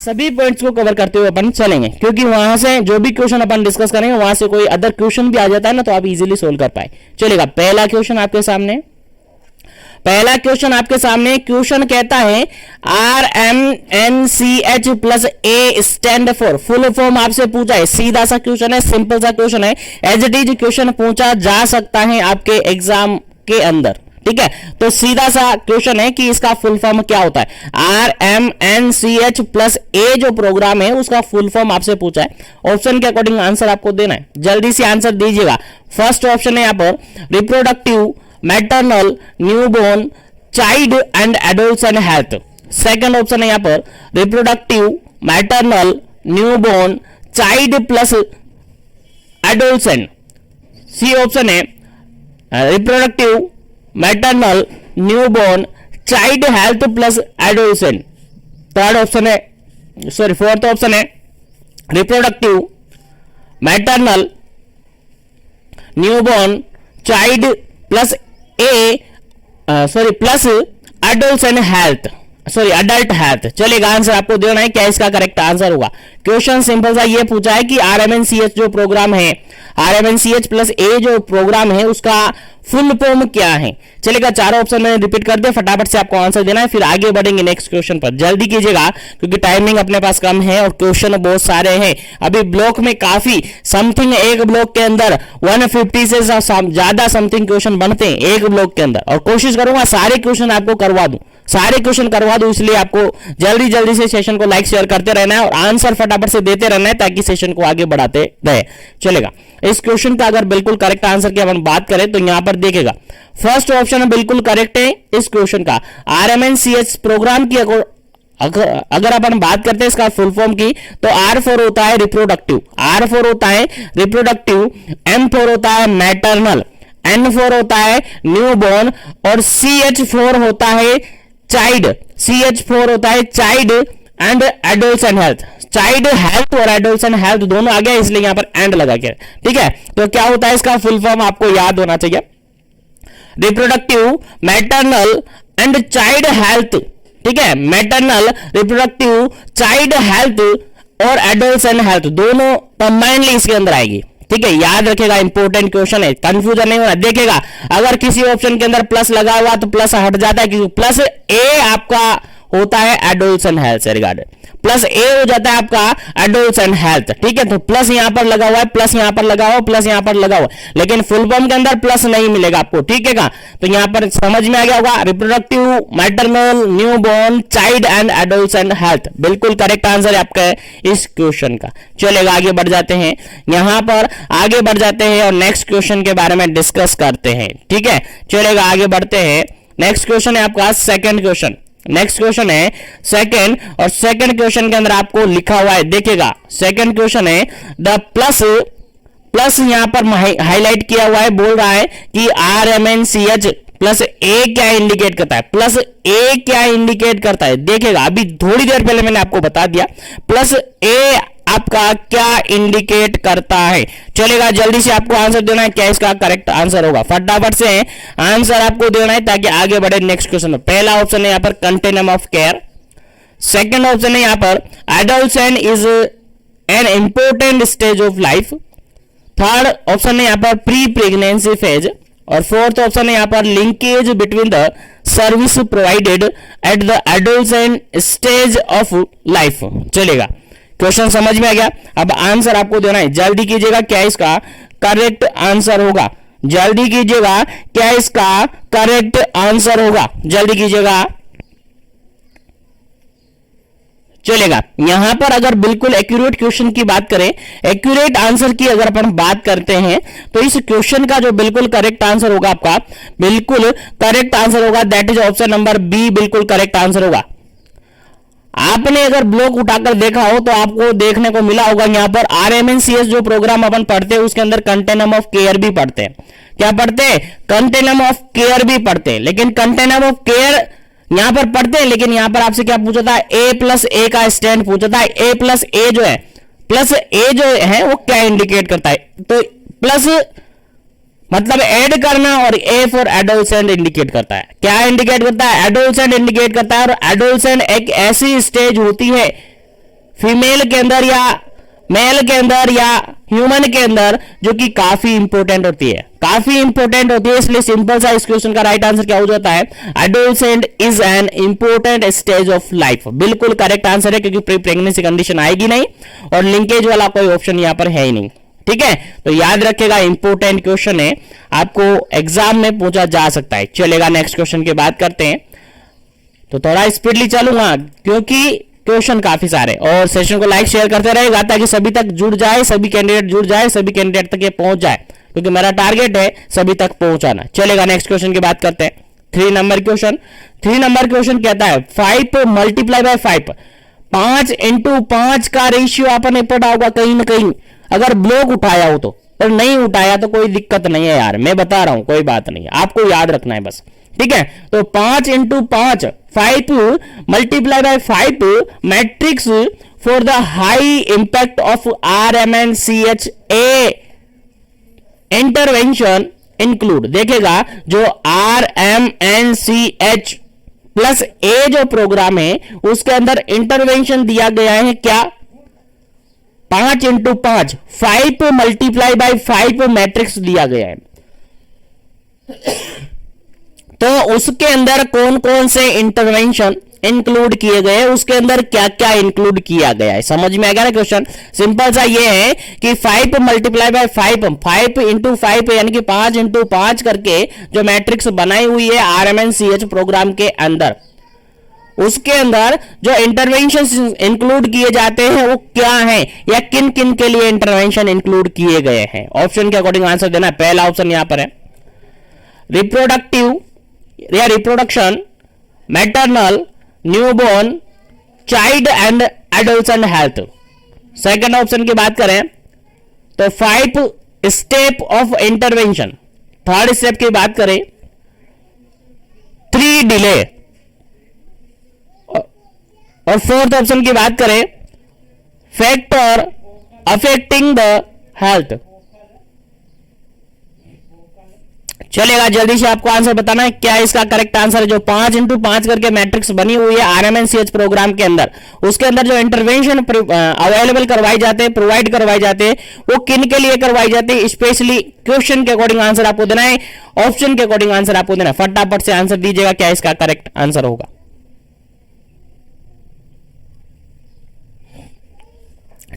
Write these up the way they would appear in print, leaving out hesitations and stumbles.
सभी पॉइंट्स को कवर करते हुए अपन चलेंगे, क्योंकि वहां से जो भी क्वेश्चन अपन डिस्कस करेंगे वहां से कोई अदर क्वेश्चन भी आ जाता है ना, तो आप इजीली सोल्व कर पाए। चलेगा, पहला क्वेश्चन आपके सामने। क्वेश्चन कहता है RMNCH plus A stand for, full form आपसे पूछा है, सीधा सा क्वेश्चन है, सिंपल सा क्वेश्चन है, एज इट इज क्वेश्चन पूछा जा सकता है आपके एग्जाम के अंदर। ठीक है, तो सीधा सा क्वेश्चन है कि इसका फुल फॉर्म क्या होता है। RMNCH प्लस A जो प्रोग्राम है उसका फुल फॉर्म आपसे पूछा है, ऑप्शन के अकॉर्डिंग आंसर आपको देना है। जल्दी से आंसर दीजिएगा। फर्स्ट ऑप्शन है यहाँ पर reproductive, maternal, newborn, child and adults and health. Second option है यहाँ पर reproductive, maternal, newborn, child plus adults and. C option है reproductive, maternal, newborn, child health plus adolescent. Third option है, sorry fourth option है reproductive, maternal, newborn, child plus plus adolescent health, sorry adult health. चलेगा, answer आपको देना है, क्या इसका correct answer होगा। क्वेश्चन सिंपल सा ये पूछा है कि RMNCH जो प्रोग्राम है, RMNCH प्लस A जो प्रोग्राम है उसका फुल फॉर्म क्या है। चलेगा, चारों ऑप्शन में रिपीट कर दे, फटाफट से आपको आंसर देना है, फिर आगे बढ़ेंगे नेक्स्ट क्वेश्चन पर। जल्दी कीजिएगा क्योंकि टाइमिंग अपने पास कम है और क्वेश्चन बहुत सारे हैं। अभी ब्लॉक में काफी समथिंग, एक ब्लॉक के अंदर 150 से ज्यादा समथिंग क्वेश्चन बनते हैं एक ब्लॉक के अंदर, और कोशिश करूंगा सारे क्वेश्चन आपको करवा दूं, इसलिए आपको जल्दी जल्दी से सेशन को लाइक शेयर करते रहना है और आंसर फटाफट से देते रहना है ताकि सेशन को आगे बढ़ाते रहे। चलेगा, इस क्वेश्चन का अगर बिल्कुल करेक्ट आंसर की अपन बात करें तो यहां पर देखेगा फर्स्ट ऑप्शन बिल्कुल करेक्ट है इस क्वेश्चन का। RMNCH प्रोग्राम की अगर अपन बात करते हैं इसका फुल फॉर्म की, तो R4 होता है रिप्रोडक्टिव, M4 होता है मैटरनल, N4 होता है न्यूबॉर्न और CH4 होता है child, child and adults and health. Child health और एडल्ट्स एंड हेल्थ दोनों आ गया, इसलिए यहां पर एंड लगा के। ठीक है, तो क्या होता है इसका फुल फॉर्म आपको याद होना चाहिए, reproductive, maternal and child health. ठीक है, मैटरनल, रिप्रोडक्टिव, चाइल्ड हेल्थ और एडल्ट्स एंड हेल्थ दोनों कंबाइनली इसके अंदर आएगी। ठीक है, याद रखेगा, इंपॉर्टेंट क्वेश्चन है, कंफ्यूजन नहीं होना। देखेगा अगर किसी ऑप्शन के अंदर प्लस लगा हुआ तो प्लस हट जाता है, क्योंकि प्लस A आपका होता है एडल्ट्स एंड हेल्थ से रिगार्डेड, प्लस A हो जाता है आपका एडल्ट्स एंड हेल्थ। ठीक है, तो प्लस यहां पर लगा हुआ है, प्लस यहां पर लगा हुआ, प्लस यहां पर लगा हुआ, लेकिन फुल फॉर्म के अंदर प्लस नहीं मिलेगा आपको। ठीक है, तो यहां पर समझ में आ गया होगा, reproductive, maternal, newborn, child and adults and health बिल्कुल करेक्ट आंसर है आपका इस क्वेश्चन का। चलेगा, आगे बढ़ जाते हैं, यहां पर आगे बढ़ जाते हैं और नेक्स्ट क्वेश्चन के बारे में डिस्कस करते हैं। ठीक है, चलेगा, आगे बढ़ते हैं। नेक्स्ट क्वेश्चन है आपका सेकंड क्वेश्चन। नेक्स्ट क्वेश्चन है सेकंड, और सेकंड क्वेश्चन के अंदर आपको लिखा हुआ है, देखिएगा सेकंड क्वेश्चन है द प्लस यहां पर हाईलाइट किया हुआ है, बोल रहा है कि RMNCH प्लस A क्या इंडिकेट करता है, प्लस A क्या इंडिकेट करता है। देखिएगा, अभी थोड़ी देर पहले मैंने आपको बता दिया प्लस A आपका क्या इंडिकेट करता है। चलेगा, जल्दी से आपको आंसर देना है, क्या इसका करेक्ट आंसर होगा। फटाफट से आंसर आपको देना है ताकि आगे बढ़े नेक्स्ट क्वेश्चन में। पहला ऑप्शन है यहाँ पर continuum of care, second option है यहाँ पर adolescence is an important stage of life, third option है यहाँ पर प्री प्रेगनेंसी फेज, और फोर्थ ऑप्शन है यहाँ पर linkage between the service provided at the adolescent stage of life. चलेगा, क्वेश्चन समझ में आ गया। अब आंसर आपको देना है, जल्दी कीजिएगा, क्या इसका करेक्ट आंसर होगा। जल्दी कीजिएगा, क्या इसका करेक्ट आंसर होगा, जल्दी कीजिएगा। चलेगा, यहां पर अगर बिल्कुल एक्यूरेट क्वेश्चन की बात करें, एक्यूरेट आंसर की अगर अपन बात करते हैं, तो इस क्वेश्चन का जो बिल्कुल करेक्ट आंसर होगा, आपका बिल्कुल करेक्ट आंसर होगा, that is option number B बिल्कुल करेक्ट आंसर होगा। आपने अगर ब्लॉक उठाकर देखा हो तो आपको देखने को मिला होगा यहां पर RMNCH जो प्रोग्राम अपन पढ़ते हैं उसके अंदर कंटिन्यूम ऑफ केयर भी पढ़ते हैं। क्या पढ़ते हैं? कंटिन्यूम ऑफ केयर भी पढ़ते हैं, लेकिन कंटिन्यूम ऑफ केयर यहां पर पढ़ते हैं, लेकिन यहां पर आपसे क्या पूछा था, A प्लस A का स्टैंड पूछा था। A प्लस A जो है, प्लस A जो है वो क्या इंडिकेट करता है, तो प्लस मतलब ऐड करना, और A फॉर एडोलेसेंट इंडिकेट करता है। क्या इंडिकेट करता है? एडोलेसेंट इंडिकेट करता है। और एडोलेसेंट एक ऐसी स्टेज होती है फीमेल के अंदर या मेल के अंदर या ह्यूमन के अंदर, जो कि काफी इंपॉर्टेंट होती है, काफी इंपॉर्टेंट होती है। इसलिए सिंपल सा इस क्वेश्चन का राइट आंसर क्या हो जाता है, adolescent is an important stage of life. बिल्कुल करेक्ट आंसर है, क्योंकि प्री प्रेगनेंसी कंडीशन आएगी नहीं और लिंकेज वाला कोई ऑप्शन यहां पर है ही नहीं। ठीक है, तो याद रखेगा, इंपॉर्टेंट क्वेश्चन है, आपको एग्जाम में पूछा जा सकता है। चलेगा, नेक्स्ट क्वेश्चन की बात करते हैं। तो थोड़ा स्पीडली चलूंगा क्योंकि क्वेश्चन काफी सारे, और सेशन को लाइक शेयर करते रहेगा ताकि सभी तक जुड़ जाए, सभी कैंडिडेट जुड़ जाए, सभी कैंडिडेट तक ये पहुंच जाए, क्योंकि मेरा टारगेट है सभी तक पहुंचाना। चलेगा, नेक्स्ट क्वेश्चन की बात करते हैं। 3 नंबर क्वेश्चन। 3 नंबर क्वेश्चन कहता है 5 मल्टीप्लाई बाय 5, 5 इंटू 5 का रेशियो आपने पढ़ा होगा कहीं ना कहीं, अगर ब्लॉक उठाया हो तो, और नहीं उठाया तो कोई दिक्कत नहीं है यार, मैं बता रहा हूं, कोई बात नहीं है, आपको याद रखना है बस। ठीक है, तो 5 into 5, 5 multiply by 5 matrix for the high impact of RMNCHA intervention include. देखेगा, जो RMNCH प्लस A जो प्रोग्राम है उसके अंदर इंटरवेंशन दिया गया है क्या, 5 इंटू 5, 5 मल्टीप्लाई बाय 5 मैट्रिक्स दिया गया है। तो उसके अंदर कौन कौन से इंटरवेंशन इंक्लूड किए गए, उसके अंदर क्या क्या इंक्लूड किया गया है, समझ में आ गया ना क्वेश्चन। सिंपल सा ये है कि 5 मल्टीप्लाई बाय 5, 5 इंटू 5 यानी कि 5 इंटू 5 करके जो मैट्रिक्स बनाई हुई है RMNCH प्रोग्राम के अंदर, उसके अंदर जो इंटरवेंशन इंक्लूड किए जाते हैं वो क्या है, या किन किन के लिए इंटरवेंशन इंक्लूड किए गए हैं। ऑप्शन के अकॉर्डिंग आंसर देना। पहला ऑप्शन यहां पर है रिप्रोडक्टिव या reproduction, maternal, newborn, child and adolescent health. Second option की बात करें तो 5 step of intervention. Third step की बात करें 3 डिले, और फोर्थ ऑप्शन की बात करें फैक्टर अफेक्टिंग द हेल्थ। चलेगा, जल्दी से आपको आंसर बताना है क्या इसका करेक्ट आंसर है। जो 5 इंटू 5 करके मैट्रिक्स बनी हुई है RMNCH प्रोग्राम के अंदर, उसके अंदर जो इंटरवेंशन अवेलेबल करवाए जाते हैं, प्रोवाइड करवाए जाते हैं, वो किन के लिए करवाई जाती है, स्पेशली क्वेश्चन के अकॉर्डिंग आंसर आपको देना है, ऑप्शन के अकॉर्डिंग आंसर आपको देना है। फटाफट से आंसर दीजिएगा क्या इसका करेक्ट आंसर होगा।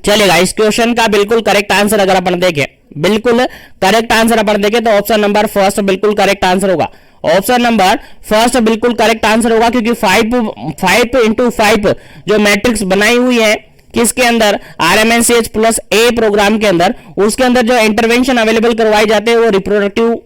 चलेगा, इस क्वेश्चन का बिल्कुल करेक्ट आंसर अगर अपन देखें, बिल्कुल करेक्ट आंसर अपन देखें तो ऑप्शन नंबर फर्स्ट बिल्कुल करेक्ट आंसर होगा। ऑप्शन नंबर फर्स्ट बिल्कुल करेक्ट आंसर होगा, क्योंकि 5 इंटू 5 जो मैट्रिक्स बनाई हुई है किसके अंदर, RMNCH प्लस A प्रोग्राम के अंदर, उसके अंदर जो इंटरवेंशन अवेलेबल करवाए जाते हैं वो रिप्रोडक्टिव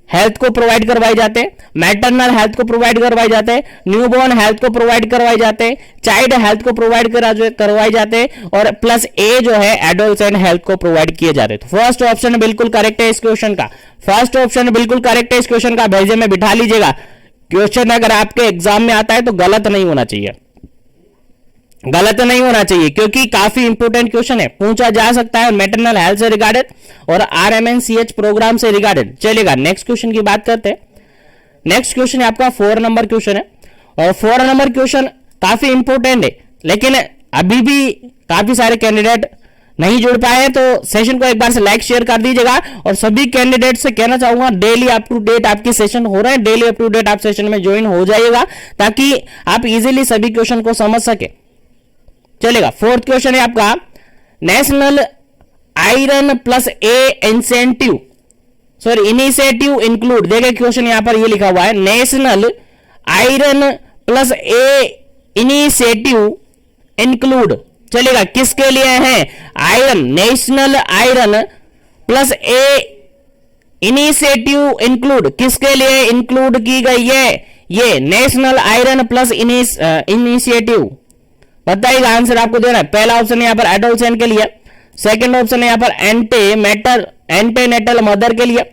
हेल्थ को प्रोवाइड करवाए जाते हैं, मैटरनल हेल्थ को प्रोवाइड करवाए जाते हैं, न्यूबॉर्न हेल्थ को प्रोवाइड करवाए जाते हैं, चाइल्ड हेल्थ को प्रोवाइड करवाए जाते हैं, और प्लस ए जो है एडोलसेंट हेल्थ को प्रोवाइड किए जाते हैं। तो फर्स्ट ऑप्शन बिल्कुल करेक्ट है इस क्वेश्चन का, फर्स्ट ऑप्शन बिल्कुल करेक्ट है इस क्वेश्चन का। भेजे में बिठा लीजिएगा, क्वेश्चन अगर आपके एग्जाम में आता है तो गलत नहीं होना चाहिए, गलत नहीं होना चाहिए, क्योंकि काफी इंपोर्टेंट क्वेश्चन है, पूछा जा सकता है मैटरनल हेल्थ से रिगार्डेड और RMNCH प्रोग्राम से रिगार्डेड। चलेगा, नेक्स्ट क्वेश्चन की बात करते हैं। नेक्स्ट क्वेश्चन आपका 4 नंबर क्वेश्चन है, और 4 नंबर क्वेश्चन काफी इंपोर्टेंट है, लेकिन अभी भी काफी सारे कैंडिडेट नहीं जुड़ पाए, तो सेशन को एक बार से लाइक शेयर कर दीजिएगा। और सभी कैंडिडेट से कहना चाहूंगा डेली अप टू डेट आपकी सेशन हो रहे हैं, डेली अप टू डेट आप सेशन में ज्वाइन हो जाइएगा, ताकि आप इजीली सभी क्वेश्चन को समझ सके। चलेगा, फोर्थ क्वेश्चन है आपका national iron plus a incentive, sorry initiative include. देखिए क्वेश्चन यहां पर ये लिखा हुआ है नेशनल आयरन प्लस ए इनिशिएटिव इंक्लूड। चलेगा, किसके लिए है, आयरन, नेशनल आयरन प्लस ए इनिशिएटिव इंक्लूड किसके लिए इंक्लूड की गई है, ये नेशनल आयरन प्लस इनिशिएटिव। बताइएगा, आंसर आपको देना है। पहला ऑप्शन यहां पर एडोलसेंट के लिए, सेकंड ऑप्शन यहां पर एंटीनेटल मदर के लिए,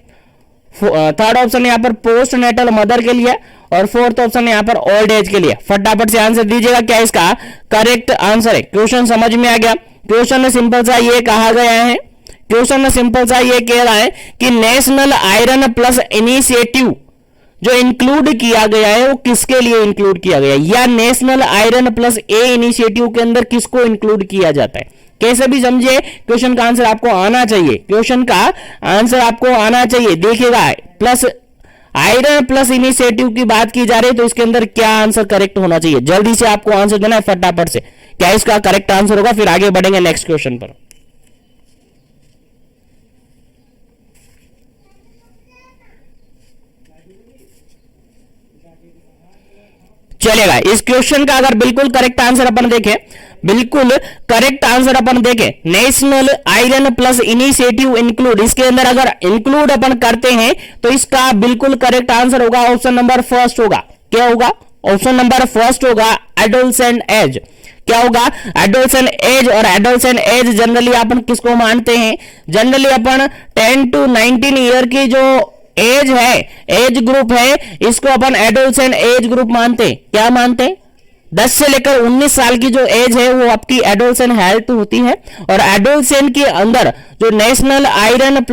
थर्ड ऑप्शन यहां पर पोस्ट नेटल मदर के लिए, और फोर्थ ऑप्शन यहां पर ओल्ड एज के लिए। फटाफट से आंसर दीजिएगा क्या इसका करेक्ट आंसर है। क्वेश्चन समझ में आ गया। क्वेश्चन में सिंपल सा ये कहा गया है, क्वेश्चन में सिंपल सा ये कह रहा है कि नेशनल आयरन प्लस इनिशिएटिव जो इंक्लूड किया गया है वो किसके लिए इंक्लूड किया गया है, या नेशनल आयरन प्लस ए इनिशिएटिव के अंदर किसको इंक्लूड किया जाता है। कैसे भी समझे, क्वेश्चन का आंसर आपको आना चाहिए, क्वेश्चन का आंसर आपको आना चाहिए। देखिएगा प्लस आयरन प्लस इनिशिएटिव की बात की जा रही है तो इसके अंदर क्या आंसर करेक्ट होना चाहिए, जल्दी से आपको आंसर देना है फटाफट से, क्या इसका करेक्ट आंसर होगा, फिर आगे बढ़ेंगे नेक्स्ट क्वेश्चन पर। चलेगा, इस क्वेश्चन का अगर बिल्कुल करेक्ट आंसर अपन देखें, बिल्कुल करेक्ट आंसर अपन देखें, national iron plus initiative include, इसके अंदर अगर इंक्लूड अपन करते हैं तो इसका बिल्कुल करेक्ट आंसर होगा ऑप्शन नंबर फर्स्ट होगा। क्या होगा, ऑप्शन नंबर फर्स्ट होगा एडोलसेंट एज। क्या होगा, एडोलसेंट एज। और एडोलसेंट एज जनरली अपन किसको मानते हैं, जनरली अपन 10 to 19 ईयर की जो एज है, एज ग्रुप है, इसको अपन एडोलसेंट एज ग्रुप मानते हैं। क्या मानते हैं, 10 से लेकर 19 साल की जो एज है वो आपकी एडोलसेंट हेल्थ होती है। और एडोलसेंट के अंदर जो नेशनल आयरन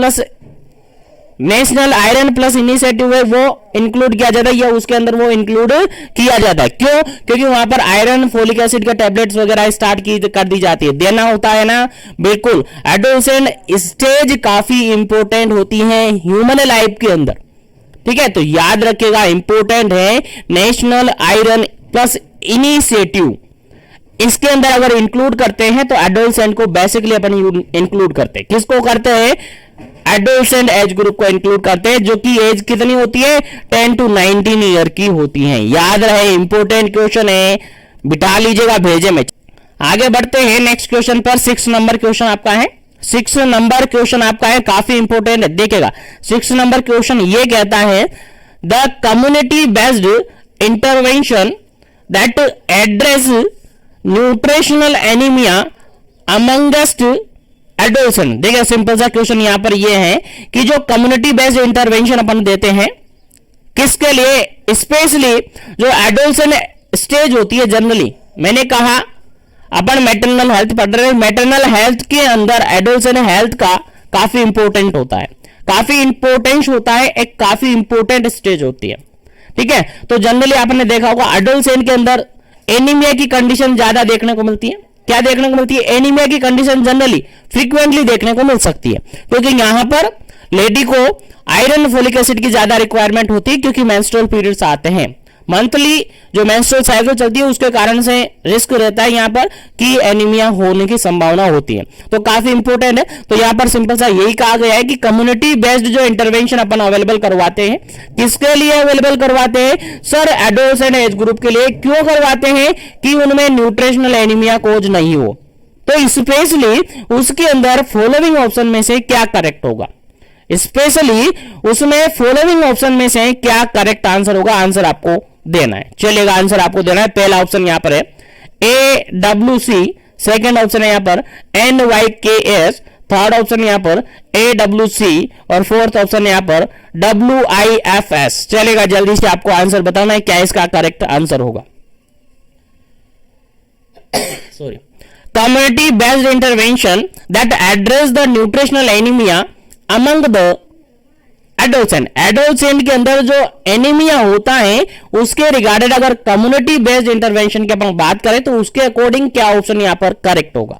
प्लस इनिशिएटिव है वो इंक्लूड किया जाता है, या उसके अंदर वो इंक्लूड किया जाता है। क्यों, क्योंकि वहां पर आयरन फोलिक एसिड के टैबलेट्स वगैरह स्टार्ट कर दी जाती है, देना होता है ना। बिल्कुल, एडोलसेंट स्टेज काफी इंपॉर्टेंट होती है ह्यूमन लाइफ के अंदर, ठीक है। तो याद रखिएगा, इंपॉर्टेंट है नेशनल आयरन प्लस इनिशिएटिव, इसके अंदर अगर इंक्लूड करते हैं तो एडोलसेंट को बेसिकली अपन इंक्लूड करते हैं। किसको करते हैं, एडोलसेंट एज ग्रुप को इंक्लूड करते हैं, जो कि एज कितनी होती है, 10 to 19 ईयर की होती है। याद रहे, इंपॉर्टेंट क्वेश्चन है, बिठा लीजिएगा भेजे में। आगे बढ़ते हैं नेक्स्ट क्वेश्चन पर। 6 नंबर क्वेश्चन आपका है, 6 नंबर क्वेश्चन आपका है, काफी इंपॉर्टेंट है। देखिएगा 6 नंबर क्वेश्चन ये कहता है, the community based intervention that address nutritional anaemia amongst adolescent. देखिए सिंपल सा क्वेश्चन यहां पर ये है कि जो कम्युनिटी बेस्ड इंटरवेंशन अपन देते हैं किसके लिए, स्पेशली जो एडोलसेंट स्टेज होती है। जनरली मैंने कहा अपन मैटरनल हेल्थ पढ़ रहे हैं, मैटरनल हेल्थ के अंदर एडोलसेंट हेल्थ का काफी इंपॉर्टेंट होता है, काफी इंपॉर्टेंस होता है, एक काफी इंपॉर्टेंट स्टेज होती है, ठीक है। तो जनरली आपने देखा होगा एडोलसेंट के अंदर एनीमिया की कंडीशन ज्यादा देखने को मिलती है। क्या देखने को मिलती है, एनीमिया की कंडीशन जनरली फ्रीक्वेंटली देखने को मिल सकती है, क्योंकि यहां पर लेडी को आयरन फोलिक एसिड की ज्यादा रिक्वायरमेंट होती है, क्योंकि मेंस्ट्रुअल पीरियड्स आते हैं, मंथली जो मेंस्ट्रुअल साइकिल चलती है उसके कारण से रिस्क रहता है यहां पर कि एनीमिया होने की संभावना होती है। तो काफी इंपॉर्टेंट है। तो यहां पर सिंपल सा यही कहा गया है कि कम्युनिटी बेस्ड जो इंटरवेंशन अपन अवेलेबल करवाते हैं, किसके लिए अवेलेबल करवाते हैं सर, एडोलसेंट एज ग्रुप के लिए। क्यों करवाते हैं, कि उनमें न्यूट्रिशनल एनीमिया कोज नहीं हो। तो स्पेशली उसके अंदर फॉलोइंग ऑप्शन में से क्या करेक्ट होगा, स्पेशली उसमें फॉलोइंग ऑप्शन में से क्या करेक्ट आंसर होगा, आंसर आपको देना है। चलेगा, आंसर आपको देना है। पहला ऑप्शन यहां पर है AWC, सेकंड ऑप्शन है यहां पर NYKS, थर्ड ऑप्शन यहां पर AWC और फोर्थ ऑप्शन यहां पर WIFS। चलेगा, जल्दी से आपको आंसर बताना है क्या इसका करेक्ट आंसर होगा। Sorry, community based intervention that address the nutritional anaemia among the adolescent. Adolescent के अंदर जो एनीमिया होता है उसके रिगार्डेड अगर कम्युनिटी बेस्ड इंटरवेंशन की अपन बात करें तो उसके अकॉर्डिंग क्या ऑप्शन यहां पर करेक्ट होगा,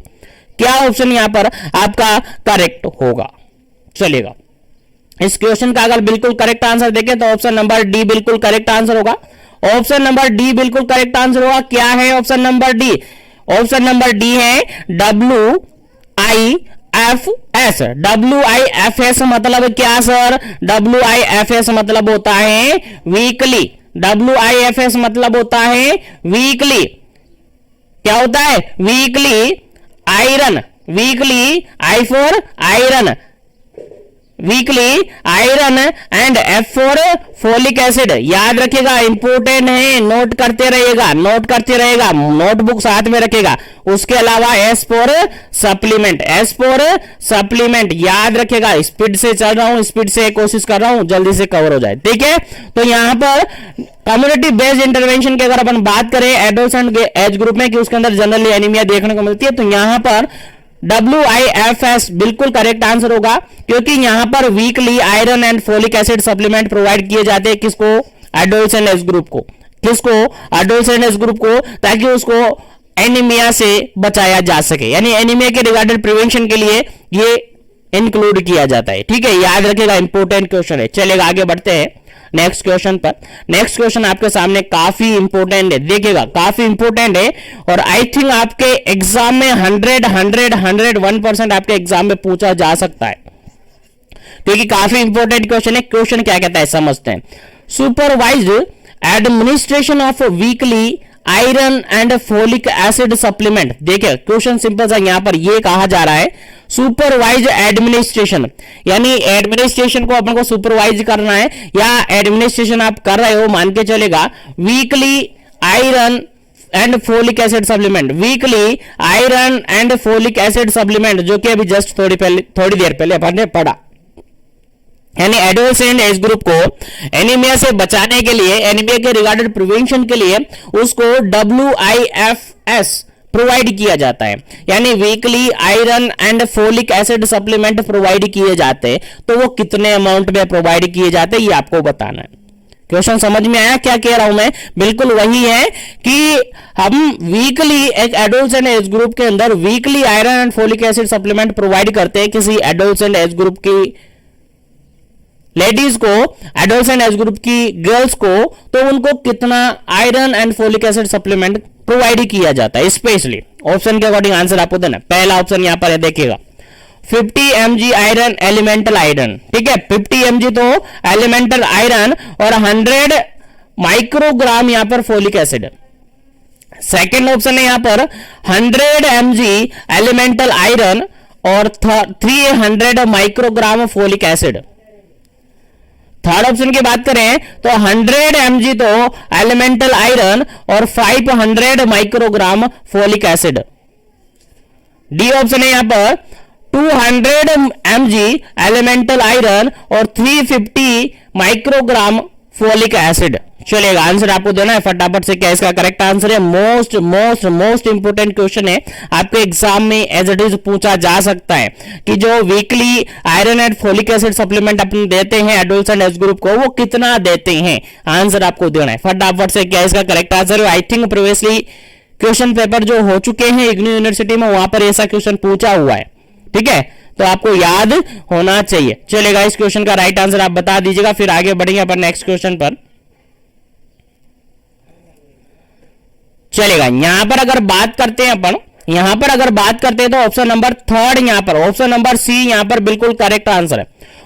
क्या ऑप्शन यहां पर आपका करेक्ट होगा। चलेगा, इस क्वेश्चन का अगर बिल्कुल करेक्ट आंसर देखें तो ऑप्शन नंबर डी बिल्कुल करेक्ट आंसर होगा। ऑप्शन नंबर डी बिल्कुल करेक्ट आंसर होगा। क्या है option number D, option number D है WIFS। WIFS मतलब क्या सर, WIFS मतलब होता है वीकली, WIFS मतलब होता है वीकली, क्या होता है weekly iron, weekly I for iron, weekly iron and F for folic acid. याद रखिएगा, इंपोर्टेंट है, नोट करते रहिएगा, नोट करते रहेगा, नोटबुक साथ में रखेगा। उसके अलावा S for supplement, S for supplement याद रखिएगा। स्पीड से चल रहा हूं, स्पीड से कोशिश कर रहा हूं जल्दी से कवर हो जाए, ठीक है। तो यहां पर कम्युनिटी बेस्ड इंटरवेंशन की अगर अपन बात करें एडोलसेंट के एज ग्रुप में कि उसके अंदर जनरली एनीमिया देखने को मिलती है, तो यहां पर WIFS बिल्कुल करेक्ट आंसर होगा, क्योंकि यहां पर weekly iron and folic acid supplement provide किए जाते हैं किसको, एडोलसेंट एज ग्रुप को। किसको? एडोलसेंट एज ग्रुप को, ताकि उसको एनीमिया से बचाया जा सके। यानी एनीमिया के रिगार्डेड प्रिवेंशन के लिए ये इंक्लूड किया जाता है। ठीक है, याद रखिएगा, इंपॉर्टेंट क्वेश्चन है। चलेगा आगे बढ़ते हैं नेक्स्ट क्वेश्चन पर। नेक्स्ट क्वेश्चन आपके सामने काफी इंपॉर्टेंट है, देखिएगा काफी इंपॉर्टेंट है, और आई थिंक आपके एग्जाम में 101% आपके एग्जाम में पूछा जा सकता है, क्योंकि काफी इंपॉर्टेंट क्वेश्चन है। क्वेश्चन क्या कहता है समझते हैं। Supervised administration of weekly iron and folic acid supplement. देखिए क्वेश्चन सिंपल सा यहां पर ये कहा जा रहा है, सुपरवाइज एडमिनिस्ट्रेशन, यानी एडमिनिस्ट्रेशन को अपन को सुपरवाइज करना है, या एडमिनिस्ट्रेशन आप कर रहे हो मान के चलेगा, weekly iron and folic acid supplement, weekly iron and folic acid supplement, जो कि अभी जस्ट थोड़ी देर पहले अपन ने पढ़ा। यानी एडोलसेंट एज ग्रुप को एनीमिया से बचाने के लिए, एनीमिया के रिगार्डेड प्रिवेंशन के लिए उसको WIFS प्रोवाइड किया जाता है, यानी weekly iron and folic acid supplement provide किए जाते हैं। तो वो कितने अमाउंट में प्रोवाइड किए जाते हैं ये आपको बताना है। क्वेश्चन समझ में आया क्या कह रहा हूं मैं? बिल्कुल वही है कि हम वीकली एक एडोलसेंट एज ग्रुप के अंदर weekly iron and folic acid supplement provide करते हैं किसी एडोलसेंट एज ग्रुप की लेडीज को, एडोलसेंट एज ग्रुप की गर्ल्स को, तो उनको कितना iron and folic acid supplement provide किया जाता है स्पेशली। ऑप्शन के अकॉर्डिंग आंसर आपको देना। पहला ऑप्शन यहां पर है, देखिएगा 50 mg आयरन एलिमेंटल आयरन। ठीक है, 50 mg तो एलिमेंटल आयरन और 100 माइक्रोग्राम यहां पर फोलिक एसिड। सेकेंड ऑप्शन है यहां पर 100 mg एलिमेंटल आयरन और 300 microgram folic acid. Third option की बात करें तो 100 mg तो एलिमेंटल आयरन और 500 microgram folic acid. D option है यहां पर 200 mg एलिमेंटल आयरन और 350 माइक्रोग्राम फोलिक एसिड। चलेगा, आंसर आपको देना है फटाफट से। क्या इसका करेक्ट आंसर है? Most most most important question है, आपके एग्जाम में एज इट इज पूछा जा सकता है कि जो weekly iron and folic acid supplement अपन देते हैं एडोलसेंट एज ग्रुप को, वो कितना देते हैं, आंसर आपको देना है फटाफट से। क्या इसका करेक्ट आंसर है? I think previously question paper जो हो चुके हैं इग्नू यूनिवर्सिटी में, वहां पर ऐसा क्वेश्चन पूछा हुआ है। ठीक है, तो आपको याद होना चाहिए। चलेगा, इस क्वेश्चन का राइट आंसर आप बता दीजिएगा, फिर आगे बढ़ेंगे अपन नेक्स्ट क्वेश्चन पर। चलेगा, यहां पर अगर बात करते हैं अपन, यहां पर अगर बात करते हैं तो ऑप्शन नंबर थर्ड यहां पर, ऑप्शन नंबर सी यहां पर बिल्कुल करेक्ट आंसर है।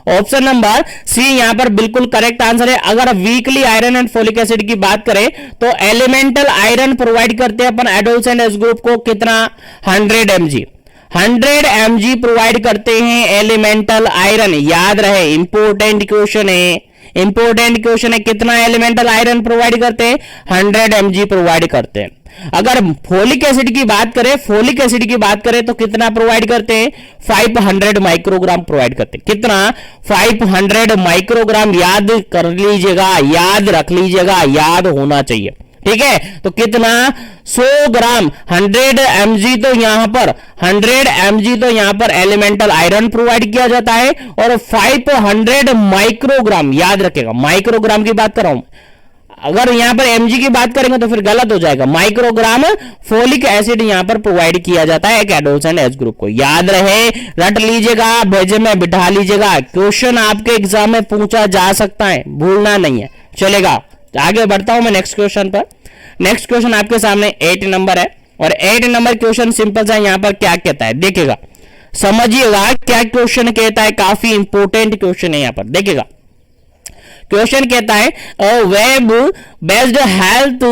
ऑप्शन नंबर सी यहां पर बिल्कुल करेक्ट आंसर है। अगर weekly iron and folic acid की बात करें तो एलिमेंटल आयरन प्रोवाइड करते हैं अपन एडोलसेंट एज ग्रुप को, कितना? 100 mg 100 mg प्रोवाइड करते हैं एलिमेंटल आयरन। याद रहे, इंपोर्टेंट क्वेश्चन है, इंपोर्टेंट क्वेश्चन है। कितना एलिमेंटल आयरन प्रोवाइड करते हैं? 100 mg प्रोवाइड करते हैं। अगर फोलिक एसिड की बात करें, फोलिक एसिड की बात करें तो कितना प्रोवाइड करते हैं? 500 माइक्रोग्राम प्रोवाइड करते हैं। कितना? 500 माइक्रोग्राम। याद कर लीजिएगा, याद रख लीजिएगा, याद होना चाहिए। ठीक है, तो कितना? 100 ग्राम। 100 mg तो यहां पर 100 mg तो यहां पर एलिमेंटल आयरन प्रोवाइड किया जाता है, और 500 माइक्रोग्राम, याद रखेगा माइक्रोग्राम की बात कर रहा हूं। अगर यहां पर mg की बात करेंगे तो फिर गलत हो जाएगा। माइक्रोग्राम फोलिक एसिड यहां पर प्रोवाइड किया जाता है एक एडोलसेंट एज ग्रुप को। याद रहे, रट लीजिएगा, भेजे में बिठा लीजिएगा। क्वेश्चन आपके एग्जाम में पूछा जा सकता है, भूलना नहीं है। चलेगा, आगे बढ़ता हूं मैं नेक्स्ट क्वेश्चन पर। नेक्स्ट क्वेश्चन आपके सामने 8 नंबर है, और 8 नंबर क्वेश्चन सिंपल सा यहां पर क्या कहता है, देखिएगा, समझिएगा क्या क्वेश्चन कहता है। काफी इंपोर्टेंट क्वेश्चन है यहां पर, देखिएगा। क्वेश्चन कहता है web based health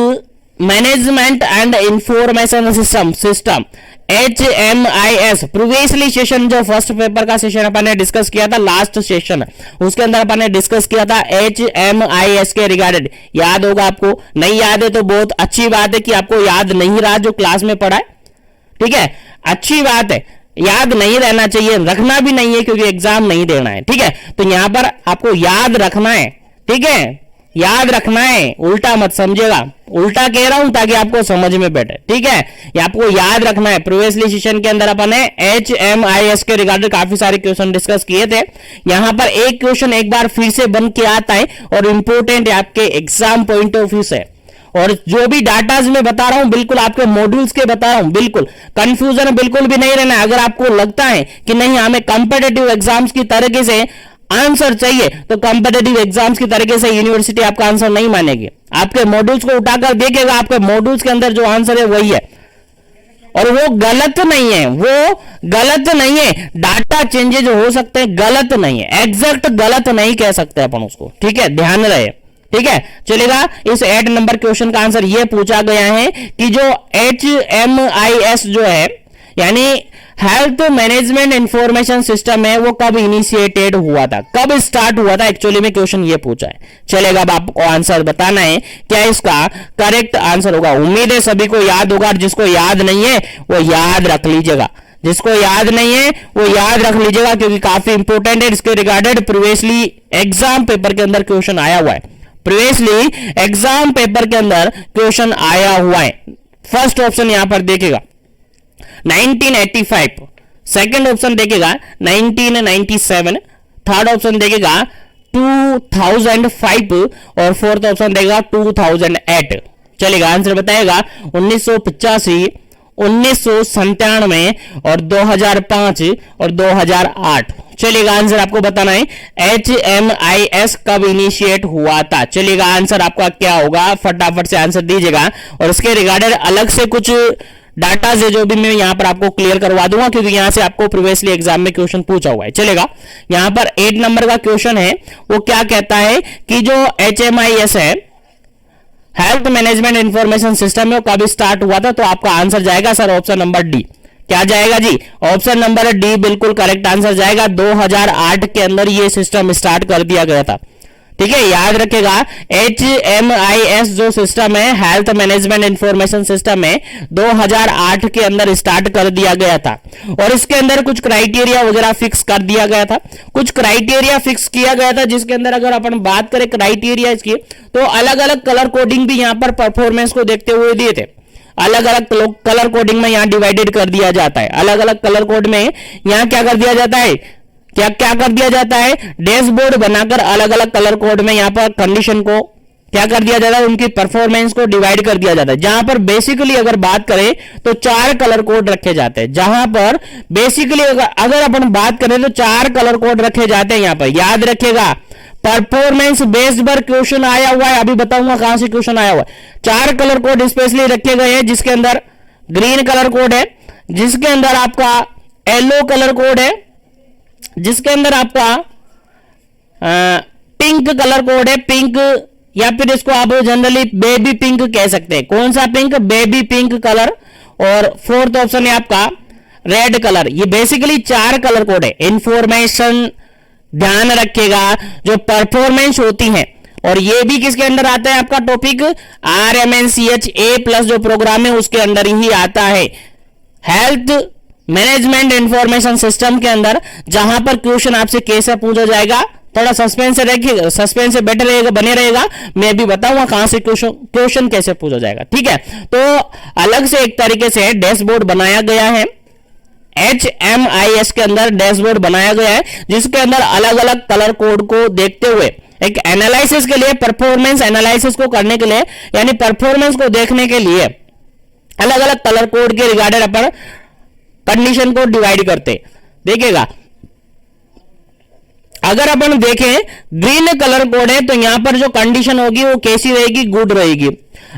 management and information system HMIS। Previously session जो फर्स्ट पेपर का सेशन अपन ने डिस्कस किया था, लास्ट सेशन, उसके अंदर अपन ने डिस्कस किया था HMIS के रिगार्डेड। याद होगा आपको, नहीं याद है तो बहुत अच्छी बात है कि आपको याद नहीं रहा जो क्लास में पढ़ा है। ठीक है, अच्छी बात है, याद नहीं रहना चाहिए, रखना भी नहीं है क्योंकि एग्जाम नहीं देना है। ठीक है, तो यहां पर आपको याद रखना है। ठीक है, याद रखना है, उल्टा मत समझेगा, उल्टा कह रहा हूं ताकि आपको समझ में बैठे, ठीक है। ये आपको याद रखना है। प्रीवियसली सेशन के अंदर अपन ने HMIS के रिगार्डेड काफी सारे क्वेश्चन डिस्कस किए थे। यहां पर एक क्वेश्चन एक बार फिर से बन के आता है और इंपॉर्टेंट है आपके एग्जाम पॉइंट ऑफ व्यू से। और जो भी डाटाज मैं बता रहा हूं बिल्कुल आपके मॉड्यूल्स के बता रहा हूं, बिल्कुल कंफ्यूजन बिल्कुल भी नहीं रहना। अगर आपको लगता है कि नहीं हमें कंपिटिटिव एग्जाम्स की तरीके से आंसर चाहिए तो कंपिटिटिव एग्जाम्स की तरीके से यूनिवर्सिटी आपका आंसर नहीं मानेगी, आपके मॉड्यूल्स को उठाकर देखेगा, आपके मॉड्यूल्स के अंदर जो आंसर है वही है और वो गलत नहीं है, वो गलत नहीं है। डाटा चेंजेज हो सकते हैं, गलत नहीं है, एग्जैक्ट गलत नहीं कह सकते अपन उसको, ठीक है, ध्यान रहे, ठीक है। चलेगा, इस 8 नंबर क्वेश्चन का आंसर ये पूछा गया है कि जो HMIS जो है यानी हेल्थ मैनेजमेंट इंफॉर्मेशन सिस्टम है वो कब इनिशिएटेड हुआ था, कब स्टार्ट हुआ था, एक्चुअली में क्वेश्चन ये पूछा है। चलेगा, अब आपको आंसर बताना है क्या इसका करेक्ट आंसर होगा। उम्मीद है सभी को याद होगा, जिसको याद नहीं है वो याद रख लीजिएगा, जिसको याद नहीं है वो याद रख लीजिएगा क्योंकि काफी इंपॉर्टेंट है। इसके रिगार्डेड प्रीवियसली एग्जाम पेपर के अंदर क्वेश्चन आया हुआ है, प्रीवियसली एग्जाम पेपर के अंदर क्वेश्चन आया हुआ है। फर्स्ट ऑप्शन यहां पर देखेगा 1985, सेकंड ऑप्शन देखेगा 1997, थर्ड ऑप्शन देखेगा 2005 और फोर्थ ऑप्शन देखेगा 2008। चलेगा, आंसर बताएगा 1985, 1997 और 2005 और 2008। चलिएगा, आंसर आपको बताना है HMIS कब इनिशिएट हुआ था। चलिएगा, आंसर आपका क्या होगा, फटाफट से आंसर दीजिएगा। और इसके रिगार्डेड अलग से कुछ डाटा है जो भी मैं यहां पर आपको क्लियर करवा दूंगा क्योंकि यहां से आपको प्रीवियसली एग्जाम में क्वेश्चन पूछा हुआ है। चलेगा, यहां पर 8 नंबर का क्वेश्चन है, वो क्या कहता है कि जो HMIS है हेल्थ मैनेजमेंट इंफॉर्मेशन सिस्टम है वो कब स्टार्ट हुआ था, तो आपका आंसर जाएगा सर ऑप्शन नंबर डी। क्या जाएगा जी, ऑप्शन नंबर डी बिल्कुल करेक्ट आंसर जाएगा। 2008 के अंदर ये सिस्टम स्टार्ट कर दिया गया था, ठीक है। याद रखेगा HMIS जो सिस्टम है हेल्थ मैनेजमेंट इंफॉर्मेशन सिस्टम है 2008 के अंदर स्टार्ट कर दिया गया था और इसके अंदर कुछ क्राइटेरिया वगैरह फिक्स कर दिया गया था, कुछ क्राइटेरिया फिक्स किया गया था जिसके अंदर अगर अपन बात करें क्राइटेरिया इसकी तो अलग अलग कलर कोडिंग भी यहां पर परफॉर्मेंस को देखते हुए दिए थे। अलग अलग कलर कोडिंग में यहां डिवाइडेड कर दिया जाता है, अलग अलग कलर कोड में यहां क्या कर दिया जाता है, क्या क्या कर दिया जाता है, डैशबोर्ड बनाकर अलग अलग कलर कोड में यहां पर कंडीशन को क्या कर दिया जाता है, उनकी परफॉर्मेंस को डिवाइड कर दिया जाता है। जहां पर बेसिकली अगर बात करें तो 4 कलर कोड रखे जाते हैं, जहां पर बेसिकली अगर अपन बात करें तो 4 कलर कोड रखे जाते हैं। यहां पर याद रखेगा परफॉर्मेंस बेस्ड पर क्वेश्चन आया हुआ है, अभी बताऊंगा कहां से क्वेश्चन आया हुआ है। 4 कलर कोड स्पेशली रखे गए हैं जिसके अंदर ग्रीन कलर कोड है, जिसके अंदर आपका येलो कलर कोड है, जिसके अंदर आपका पिंक कलर कोड है, पिंक या फिर इसको आप जनरली बेबी पिंक कह सकते हैं। कौन सा पिंक, बेबी पिंक कलर। और फोर्थ ऑप्शन है आपका रेड कलर। ये बेसिकली 4 कलर कोड है। इंफॉर्मेशन ध्यान रखिएगा जो परफॉर्मेंस होती है और ये भी किसके अंदर आता है, आपका टॉपिक RMNCHA प्लस जो प्रोग्राम है उसके अंदर ही आता है, हेल्थ मैनेजमेंट इंफॉर्मेशन सिस्टम के अंदर। जहां पर क्वेश्चन आपसे कैसे पूछा जाएगा, थोड़ा सस्पेंस रखिएगा, सस्पेंस से बेटर रहेगा, बने रहेगा। मैं भी बताऊंगा कहां से क्वेश्चन कैसे पूछा जाएगा, ठीक है। तो अलग से एक तरीके से डैशबोर्ड बनाया गया है, HMIS के अंदर डैशबोर्ड बनाया गया है जिसके अंदर अलग अलग कलर कोड को देखते हुए एक एनालिसिस के लिए, परफॉर्मेंस एनालिसिस को करने के लिए यानी परफॉर्मेंस को देखने के लिए अलग अलग कलर कोड के रिगार्डेड अपन कंडीशन को डिवाइड करते। देखिएगा, अगर अपन देखें ग्रीन कलर कोड है तो यहां पर जो कंडीशन होगी वो कैसी रहेगी, गुड रहेगी।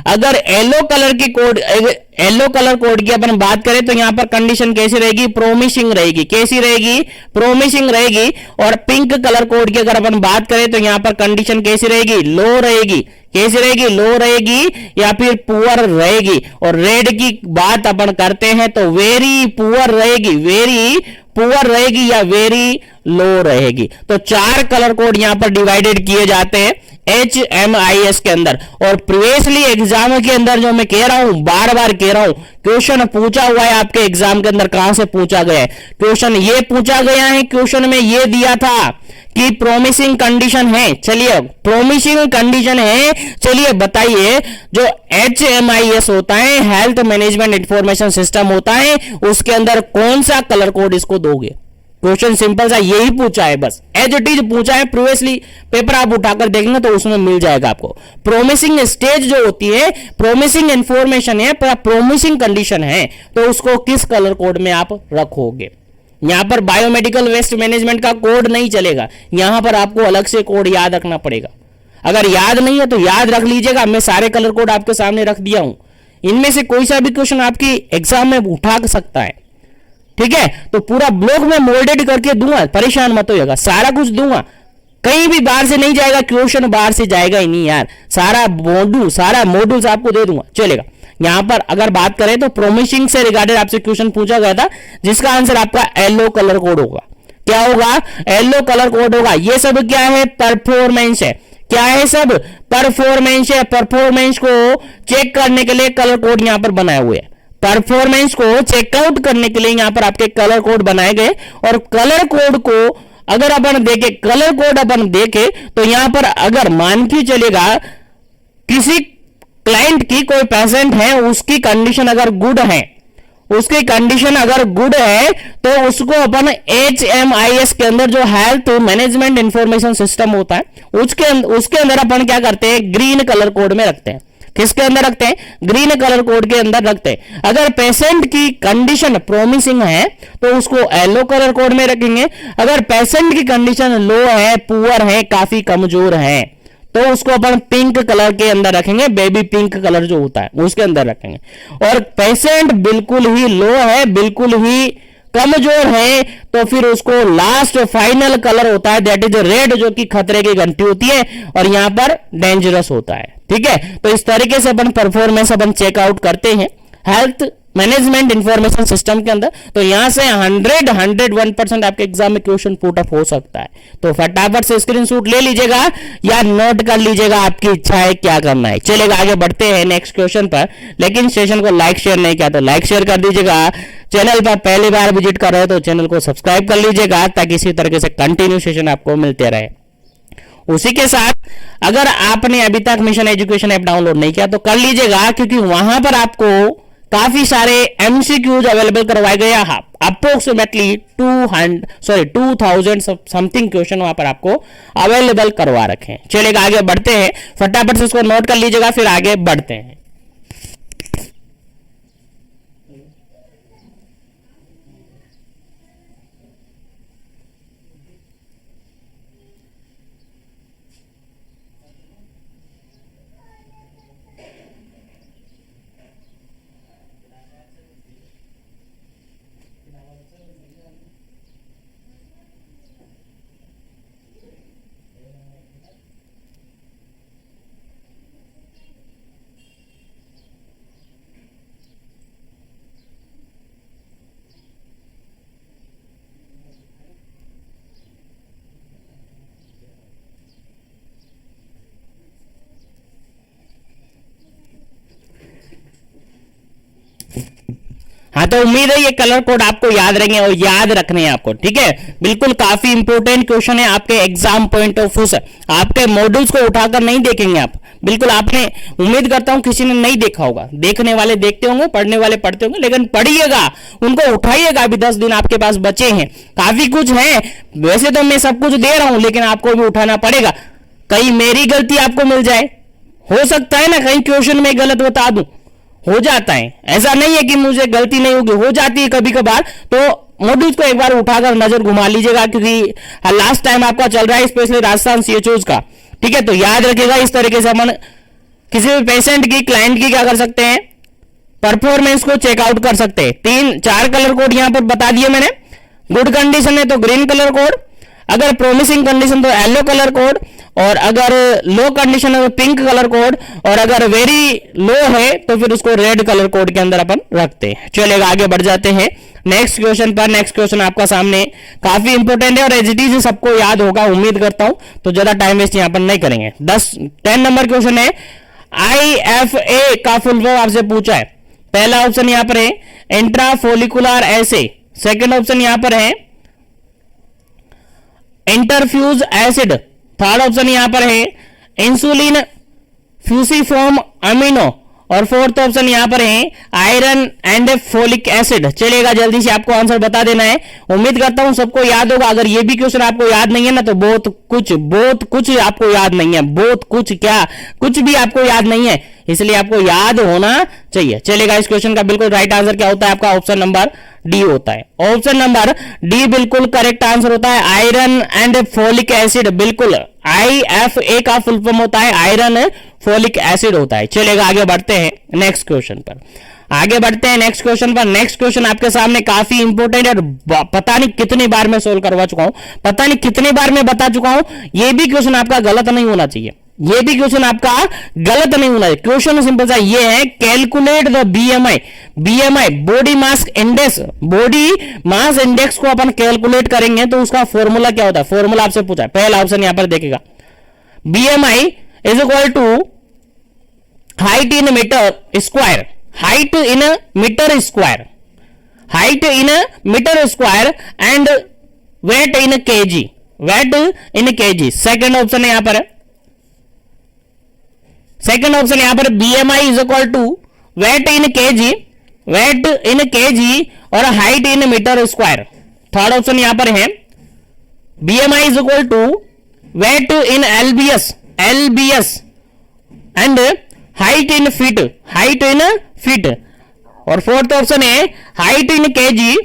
अगर येलो कलर की कोड, येलो कलर कोड की अपन बात करें तो यहां पर कंडीशन कैसी रहेगी, प्रोमिसिंग रहेगी। कैसी रहेगी, प्रोमिसिंग रहेगी। और पिंक कलर कोड की अगर अपन बात करें तो यहां पर कंडीशन कैसी रहेगी, लो रहेगी। कैसी रहेगी, लो रहेगी या फिर पुअर रहेगी। और रेड की बात अपन करते हैं तो वेरी पुअर रहेगी, वेरी पुअर रहेगी या वेरी लो रहेगी। तो 4 कलर कोड यहां पर डिवाइडेड किए जाते हैं HMIS के अंदर। और प्रीवियसली एग्जाम के अंदर जो मैं कह रहा हूं, बार बार कह रहा हूं, क्वेश्चन पूछा हुआ है आपके एग्जाम के अंदर। कहां से पूछा गया है क्वेश्चन? ये पूछा गया है, क्वेश्चन में ये दिया था कि प्रोमिसिंग कंडीशन है। चलिए प्रोमिसिंग कंडीशन है, चलिए बताइए जो HMIS होता है, हेल्थ मैनेजमेंट इंफॉर्मेशन सिस्टम होता है, उसके अंदर कौन सा कलर कोड इसको दोगे? क्वेश्चन सिंपल सा यही पूछा है, बस एज इट इज पूछा है। प्रीवियसली पेपर आप उठाकर देखेंगे तो उसमें मिल जाएगा आपको। प्रोमिसिंग स्टेज जो होती है, प्रोमिसिंग इंफॉर्मेशन है, प्रोमिसिंग कंडीशन है, तो उसको किस कलर कोड में आप रखोगे? यहां पर बायोमेडिकल वेस्ट मैनेजमेंट का कोड नहीं चलेगा, यहां पर आपको अलग से कोड याद रखना पड़ेगा। अगर याद नहीं है तो याद रख लीजिएगा, मैं सारे कलर कोड आपके सामने रख दिया हूं, इनमें से कोई सा भी क्वेश्चन आपकी एग्जाम में उठा सकता है। ठीक है, तो पूरा ब्लॉक में मोल्डेड करके दूंगा, परेशान मत होइएगा, सारा कुछ दूंगा, कहीं भी बाहर से नहीं जाएगा, क्वेश्चन बाहर से जाएगा ही नहीं यार, सारा मॉड्यूल्स आपको दे दूंगा, चलेगा। यहां पर अगर बात करें तो प्रोमिसिंग से रिगार्डेड आपसे क्वेश्चन पूछा गया था, जिसका आंसर आपका येलो कलर कोड होगा। क्या होगा? येलो कलर कोड होगा। ये सब क्या है? परफॉर्मेंस है। क्या है? सब परफॉर्मेंस है। परफॉर्मेंस को चेक करने के लिए कलर कोड यहां पर बनाए हुए हैं। परफॉर्मेंस को चेकआउट करने के लिए यहां पर आपके कलर कोड बनाए गए। और कलर कोड को अगर अपन देखें, कलर कोड अपन देखें तो यहां पर अगर मान के चलेगा किसी क्लाइंट की कोई पेशेंट है, उसकी कंडीशन अगर गुड है, उसकी कंडीशन अगर गुड है तो उसको अपन HMIS के अंदर जो हेल्थ मैनेजमेंट इंफॉर्मेशन सिस्टम होता है उसके अंदर अपन क्या करते हैं? ग्रीन कलर कोड में रखते हैं। किसके अंदर रखते हैं? ग्रीन कलर कोड के अंदर रखते हैं। अगर पेशेंट की कंडीशन प्रोमिसिंग है तो उसको येलो कलर कोड में रखेंगे। अगर पेशेंट की कंडीशन लो है, पुअर है, काफी कमजोर है, तो उसको अपन पिंक कलर के अंदर रखेंगे, बेबी पिंक कलर जो होता है उसके अंदर रखेंगे। और पेशेंट बिल्कुल ही लो है, बिल्कुल ही कमजोर है, तो फिर उसको लास्ट फाइनल कलर होता है दैट इज रेड, जो कि खतरे की घंटी होती है और यहां पर डेंजरस होता है। ठीक है, तो इस तरीके से अपन परफॉर्मेंस अपन चेकआउट करते हैं हेल्थ मैनेजमेंट इंफॉर्मेशन सिस्टम के अंदर। तो यहां से 101% आपके एग्जाम में क्वेश्चन पुट अप हो सकता है। तो फटाफट से स्क्रीनशॉट ले लीजिएगा या नोट कर लीजिएगा, आपकी इच्छा है क्या करना है। चलेगा, आगे बढ़ते हैं नेक्स्ट क्वेश्चन पर। लेकिन सेशन को लाइक शेयर नहीं किया तो लाइक शेयर कर दीजिएगा। चैनल पर पहली बार विजिट कर रहे हो तो चैनल को सब्सक्राइब कर लीजिएगा, ताकि इसी तरीके से कंटिन्यू सेशन आपको मिलते रहे। उसी के साथ अगर आपने अभी तक मिशन एजुकेशन ऐप डाउनलोड नहीं किया तो कर लीजिएगा, क्योंकि वहां पर आपको काफी सारे MCQs अवेलेबल करवाए गए हैं। अप्रोक्सीमेटली 2000 समथिंग क्वेश्चन वहां पर आपको अवेलेबल करवा रखे हैं। चलेगा, आगे बढ़ते हैं, फटाफट से इसको नोट कर लीजिएगा, फिर आगे बढ़ते हैं। हाँ, तो उम्मीद है ये कलर कोड आपको याद रहेंगे और याद रखने हैं आपको। ठीक है, बिल्कुल काफी इंपोर्टेंट क्वेश्चन है आपके एग्जाम पॉइंट ऑफ व्यू से। आपके मॉड्यूल्स को उठाकर नहीं देखेंगे आप, बिल्कुल आपने, उम्मीद करता हूं किसी ने नहीं देखा होगा। देखने वाले देखते होंगे, पढ़ने वाले पढ़ते होंगे, लेकिन पढ़िएगा, उनको उठाइएगा। अभी 10 दिन आपके पास बचे हैं, काफी कुछ है। वैसे तो मैं सब कुछ दे रहा हूं, लेकिन आपको भी उठाना पड़ेगा। कहीं मेरी गलती आपको मिल जाए, हो सकता है ना कहीं क्वेश्चन में गलत बता दूं, हो जाता है। ऐसा नहीं है कि मुझे गलती नहीं होगी, हो जाती है कभी कभार। तो मॉड्यूल्स को एक बार उठाकर नजर घुमा लीजिएगा, क्योंकि लास्ट टाइम आपका चल रहा है स्पेशली राजस्थान CHOs का। ठीक है, तो याद रखिएगा, इस तरीके से हम किसी भी पेशेंट की, क्लाइंट की क्या कर सकते हैं? परफॉर्मेंस को चेकआउट कर सकते हैं। 3-4 कलर कोड यहां पर बता दिए मैंने। गुड कंडीशन है तो ग्रीन कलर कोड, अगर प्रोमिसिंग कंडीशन तो येलो कलर कोड, और अगर लो कंडीशन है तो पिंक कलर कोड, और अगर वेरी लो है तो फिर उसको रेड कलर कोड के अंदर अपन रखते हैं। चलेगा, आगे बढ़ जाते हैं नेक्स्ट क्वेश्चन पर। नेक्स्ट क्वेश्चन आपका सामने काफी इंपॉर्टेंट है और एज इट इज सबको याद होगा उम्मीद करता हूं, तो ज्यादा टाइम वेस्ट यहां पर नहीं करेंगे। 10 नंबर क्वेश्चन है, IFA का फुल फॉर्म आपसे पूछा है। पहला ऑप्शन यहां पर है इंट्रा फोलिकुलर एसे, सेकंड ऑप्शन यहां पर है इंटरफ्यूज एसिड, थर्ड ऑप्शन यहां पर है इंसुलिन फ्यूसिफॉर्म अमीनो, और फोर्थ ऑप्शन यहां पर है आयरन एंड फोलिक एसिड। चलेगा, जल्दी से आपको आंसर बता देना है। उम्मीद करता हूं सबको याद होगा। अगर ये भी क्वेश्चन आपको याद नहीं है ना तो बहुत कुछ आपको याद नहीं है, बहुत कुछ क्या कुछ भी आपको याद नहीं है, इसलिए आपको याद होना चाहिए। चलेगा, इस क्वेश्चन का बिल्कुल राइट आंसर क्या होता है आपका? ऑप्शन नंबर डी होता है। ऑप्शन नंबर डी बिल्कुल करेक्ट आंसर होता है। आयरन एंड फोलिक एसिड, बिल्कुल IFA का फुल फॉर्म होता है आयरन फोलिक एसिड होता है। चलेगा, आगे बढ़ते हैं नेक्स्ट क्वेश्चन पर। आगे बढ़ते हैं नेक्स्ट क्वेश्चन पर। नेक्स्ट क्वेश्चन आपके सामने काफी इंपॉर्टेंट है और पता नहीं कितनी बार मैं सोल्व करवा चुका हूं, पता नहीं कितनी बार मैं बता चुका हूं। ये भी क्वेश्चन आपका गलत नहीं होना चाहिए, ये भी क्वेश्चन आपका गलत नहीं होना चाहिए। क्वेश्चन सिंपल सा ये है, calculate the BMI body mass index. Body mass index को अपन कैलकुलेट करेंगे तो उसका फॉर्मूला क्या होता है? फॉर्मूला आपसे पूछा है। पहला ऑप्शन यहां पर देखेगा, BMI is equal to height in metre square, height in metre square, height in metre square and weight in KG, weight in KG. Second option यहां पर, सेकेंड ऑप्शन यहां पर BMI is equal to weight in KG, weight in KG और height in metre square. Third option यहां पर है BMI is equal to weight in LBS and height in feet, height in feet. और fourth option है height in KG,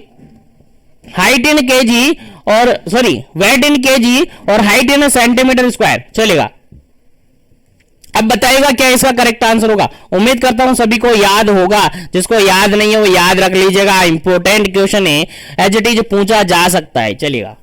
height in KG और sorry wait in KG और height इन centimetre square. चलेगा, अब बताइएगा क्या इसका करेक्ट आंसर होगा। उम्मीद करता हूं सभी को याद होगा, जिसको याद नहीं है वो याद रख लीजिएगा। इंपॉर्टेंट क्वेश्चन है, एज इट इज पूछा जा सकता है। चलिएगा,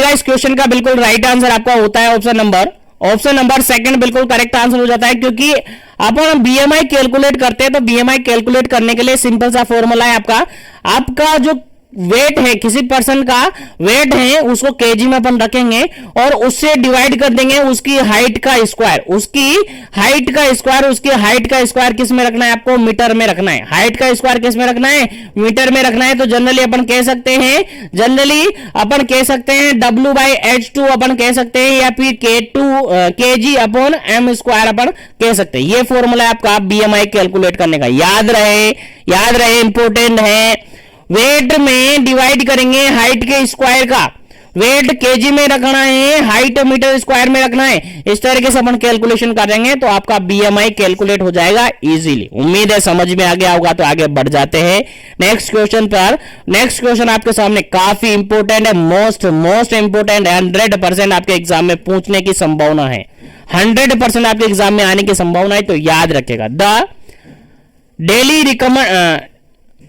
इस क्वेश्चन का बिल्कुल राइट आंसर आपका होता है ऑप्शन नंबर सेकंड बिल्कुल करेक्ट आंसर हो जाता है, क्योंकि अपन BMI कैलकुलेट करते हैं तो BMI कैलकुलेट करने के लिए सिंपल सा फॉर्मूला है आपका जो वेट है, किसी पर्सन का वेट है उसको केजी में अपन रखेंगे और उससे डिवाइड कर देंगे उसकी हाइट का स्क्वायर, उसकी हाइट का स्क्वायर, उसकी हाइट का स्क्वायर किस में रखना है? आपको मीटर में रखना है। हाइट का स्क्वायर किस में रखना है? मीटर में रखना है। तो जनरली अपन कह सकते हैं W/H2 अपन कह सकते हैं, या फिर kg upon m square upon कह सकते हैं। ये फॉर्मूला है आपका BMI कैलकुलेट करने का। याद रहे, इंपॉर्टेंट है। वेट में डिवाइड करेंगे हाइट के स्क्वायर का, वेट केजी में रखना है, हाइट मीटर स्क्वायर में रखना है। इस तरीके से अपन कैलकुलेशन करेंगे तो आपका BMI कैलकुलेट हो जाएगा इजीली। उम्मीद है समझ में आ गया होगा। तो आगे बढ़ जाते हैं नेक्स्ट क्वेश्चन पर। नेक्स्ट क्वेश्चन आपके सामने काफी इंपॉर्टेंट है, मोस्ट इंपॉर्टेंट है। 100% आपके एग्जाम में पूछने की संभावना है, 100% आपके एग्जाम में आने की संभावना है, तो याद रखेगा। The daily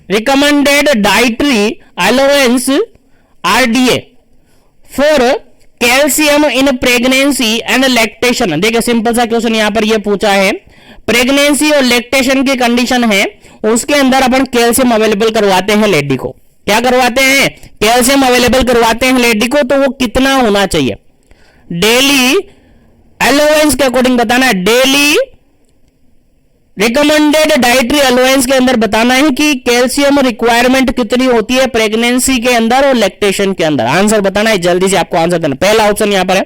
recommended dietary allowance RDA for calcium in pregnancy and lactation। देखिए सिंपल सा क्वेश्चन यहां पर ये पूछा है, प्रेगनेंसी और लैक्टेशन की कंडीशन है, उसके अंदर अपन कैल्शियम अवेलेबल करवाते हैं लेडी को। क्या करवाते हैं? कैल्शियम अवेलेबल करवाते हैं लेडी को। तो वो कितना होना चाहिए? डेली अलाउंस के अकॉर्डिंग बताना है, डेली रिकमेंडेड डाइटरी अलाउंस के अंदर बताना है कि कैल्शियम रिक्वायरमेंट कितनी होती है प्रेगनेंसी के अंदर और लैक्टेशन के अंदर। आंसर बताना है, जल्दी से आपको आंसर देना। पहला ऑप्शन यहां पर है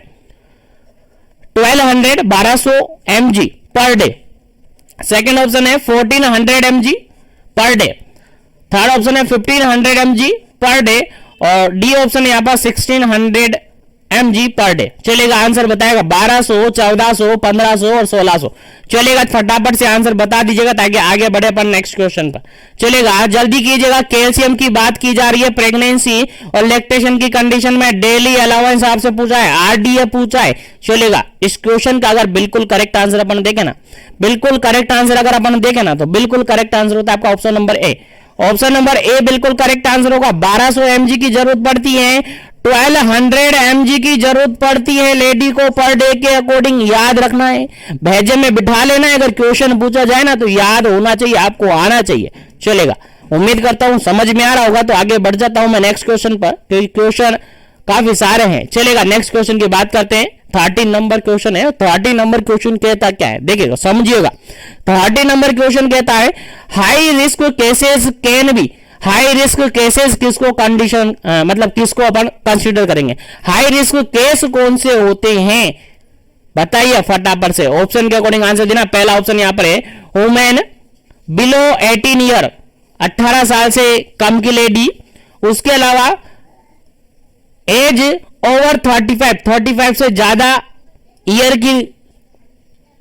1200 mg per day, second option है 1400 mg per day, third option है 1500 mg पर डे और डी ऑप्शन यहां पर 1600 mg पर डे। चलेगा, आंसर बताएगा 1200, 1400, 1500 और 1600। चलेगा, फटाफट से आंसर बता दीजिएगा ताकि आगे बढ़े अपन नेक्स्ट क्वेश्चन पर। चलेगा, जल्दी कीजिएगा। कैल्शियम की बात की जा रही है प्रेगनेंसी और लैक्टेशन की कंडीशन में। डेली अलाउंस आपसे पूछा है, RDA पूछा है। चलेगा, इस क्वेश्चन का अगर बिल्कुल करेक्ट आंसर अपन देखे ना, बिल्कुल करेक्ट आंसर अगर अपन देखे ना, तो बिल्कुल करेक्ट आंसर होता है आपका option number A. Option number A बिल्कुल करेक्ट आंसर होगा। 1200 mg की जरूरत पड़ती है, 1200 mg की जरूरत पड़ती है लेडी को पर डे के अकॉर्डिंग, याद रखना है, भेजे में बिठा लेना है। अगर क्वेश्चन पूछा जाए ना तो याद होना चाहिए, आपको आना चाहिए। चलेगा, उम्मीद करता हूं समझ में आ रहा होगा। तो आगे बढ़ जाता हूं मैं नेक्स्ट क्वेश्चन पर, क्योंकि क्वेश्चन काफी सारे हैं। चलेगा, नेक्स्ट क्वेश्चन की बात करते हैं। 13 नंबर क्वेश्चन है। 13 नंबर क्वेश्चन कहता क्या है, देखिएगा, समझिएगा। 13 नंबर क्वेश्चन कहता है high risk cases can be. High risk cases किसको कंडीशन मतलब किसको अपन कंसीडर करेंगे, हाई रिस्क केस कौन से होते हैं, बताइए फटाफट से। ऑप्शन के अकॉर्डिंग आंसर देना। पहला ऑप्शन यहां पर है वुमेन बिलो 18 ईयर, 18 साल से कम की लेडी। उसके अलावा एज ओवर 35 से ज्यादा ईयर की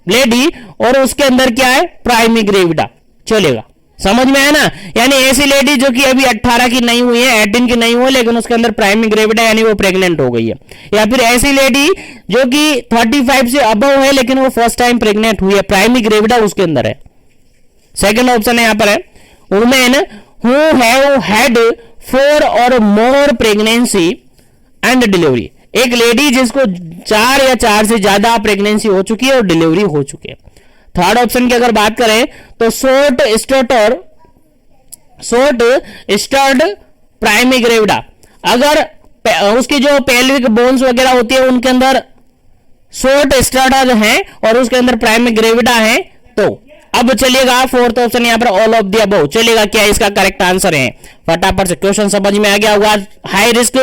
लेडी, और उसके अंदर क्या है, प्राइमरी ग्रेविडा। चलेगा, समझ में आया ना। यानी ऐसी लेडी जो कि अभी 18 की नहीं हुई है, 18 की नहीं हुई, लेकिन उसके अंदर प्राइमरी ग्रेविडा यानी वो प्रेग्नेंट हो गई है। या फिर ऐसी लेडी जो कि 35 से अबव है लेकिन वो फर्स्ट टाइम प्रेग्नेंट हुई है, प्राइमरी ग्रेविडा उसके अंदर है। सेकंड ऑप्शन है यहां पर है वुमेन हु हैव हैड 4 और मोर प्रेगनेंसी एंड डिलीवरी। एक लेडी जिसको 4 या 4 से ज्यादा प्रेगनेंसी हो चुकी है और डिलीवरी हो चुकी है। थर्ड ऑप्शन की अगर बात करें तो शॉर्ट स्टर्ड प्राइमरी ग्रेविडा। अगर उसकी जो पेल्विक बोन्स वगैरह होती है उनके अंदर शॉर्ट स्टर्ड है और उसके अंदर प्राइमरी ग्रेविडा है। तो अब चलिएगा फोर्थ ऑप्शन यहां पर ऑल ऑफ द अबव। चलेगा, क्या इसका करेक्ट आंसर है, फटाफट से क्वेश्चन समझ में आ गया होगा। हाई रिस्क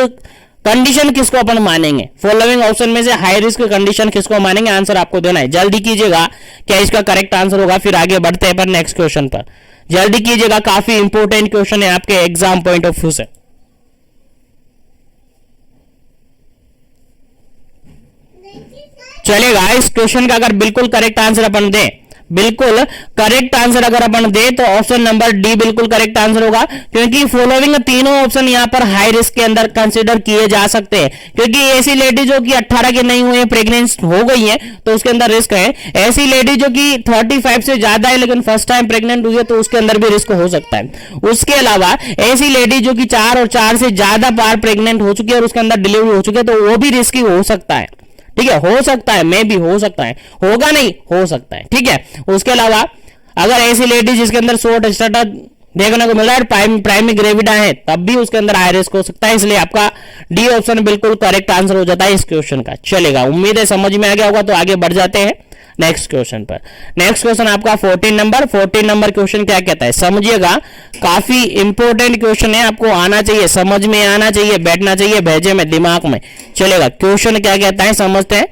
कंडीशन किसको अपन मानेंगे, फॉलोइंग ऑप्शन में से हाई रिस्क कंडीशन किसको मानेंगे, आंसर आपको देना है। जल्दी कीजिएगा, क्या इसका करेक्ट आंसर होगा। फिर आगे बढ़ते हैं पर नेक्स्ट क्वेश्चन पर, जल्दी कीजिएगा, काफी इंपोर्टेंट क्वेश्चन है आपके एग्जाम पॉइंट ऑफ व्यू से। चलेगा, इस क्वेश्चन का अगर बिल्कुल करेक्ट आंसर अपन दें, बिल्कुल करेक्ट आंसर अगर अपन दे तो ऑप्शन नंबर डी बिल्कुल करेक्ट आंसर होगा, क्योंकि फॉलोइंग तीनों ऑप्शन यहां पर हाई रिस्क के अंदर कंसीडर किए जा सकते हैं। क्योंकि ऐसी लेडी जो कि 18 की नहीं हुई है, प्रेग्नेंट हो गई है, तो उसके अंदर रिस्क है। ऐसी लेडी जो कि 35 से ज्यादा है लेकिन फर्स्ट टाइम प्रेग्नेंट हुई है, तो उसके अंदर भी रिस्क हो सकता है। उसके अलावा ऐसी लेडी जो कि 4 और 4 से ज्यादा बार प्रेग्नेंट हो चुकी है और उसके अंदर डिलीवरी हो चुकी है, तो वो भी रिस्की हो सकता है। ठीक है, हो सकता है, मे भी हो सकता है, होगा नहीं, हो सकता है। ठीक है, उसके अलावा अगर ऐसी लेडी जिसके अंदर शॉर्ट स्टार्टर देखने को मिल रहा है, प्राइमरी ग्रेविडा है, तब भी उसके अंदर हाई रिस्क हो सकता है। इसलिए आपका डी ऑप्शन बिल्कुल करेक्ट आंसर हो जाता है इस क्वेश्चन का। चलेगा, उम्मीद है समझ में आ गया होगा। तो आगे बढ़ जाते हैं नेक्स्ट क्वेश्चन पर। नेक्स्ट क्वेश्चन आपका 14 नंबर क्वेश्चन क्या कहता है, समझिएगा, काफी इंपॉर्टेंट क्वेश्चन है, आपको आना चाहिए, समझ में आना चाहिए, बैठना चाहिए भेजे में, दिमाग में। चलेगा, क्वेश्चन क्या कहता है समझते हैं।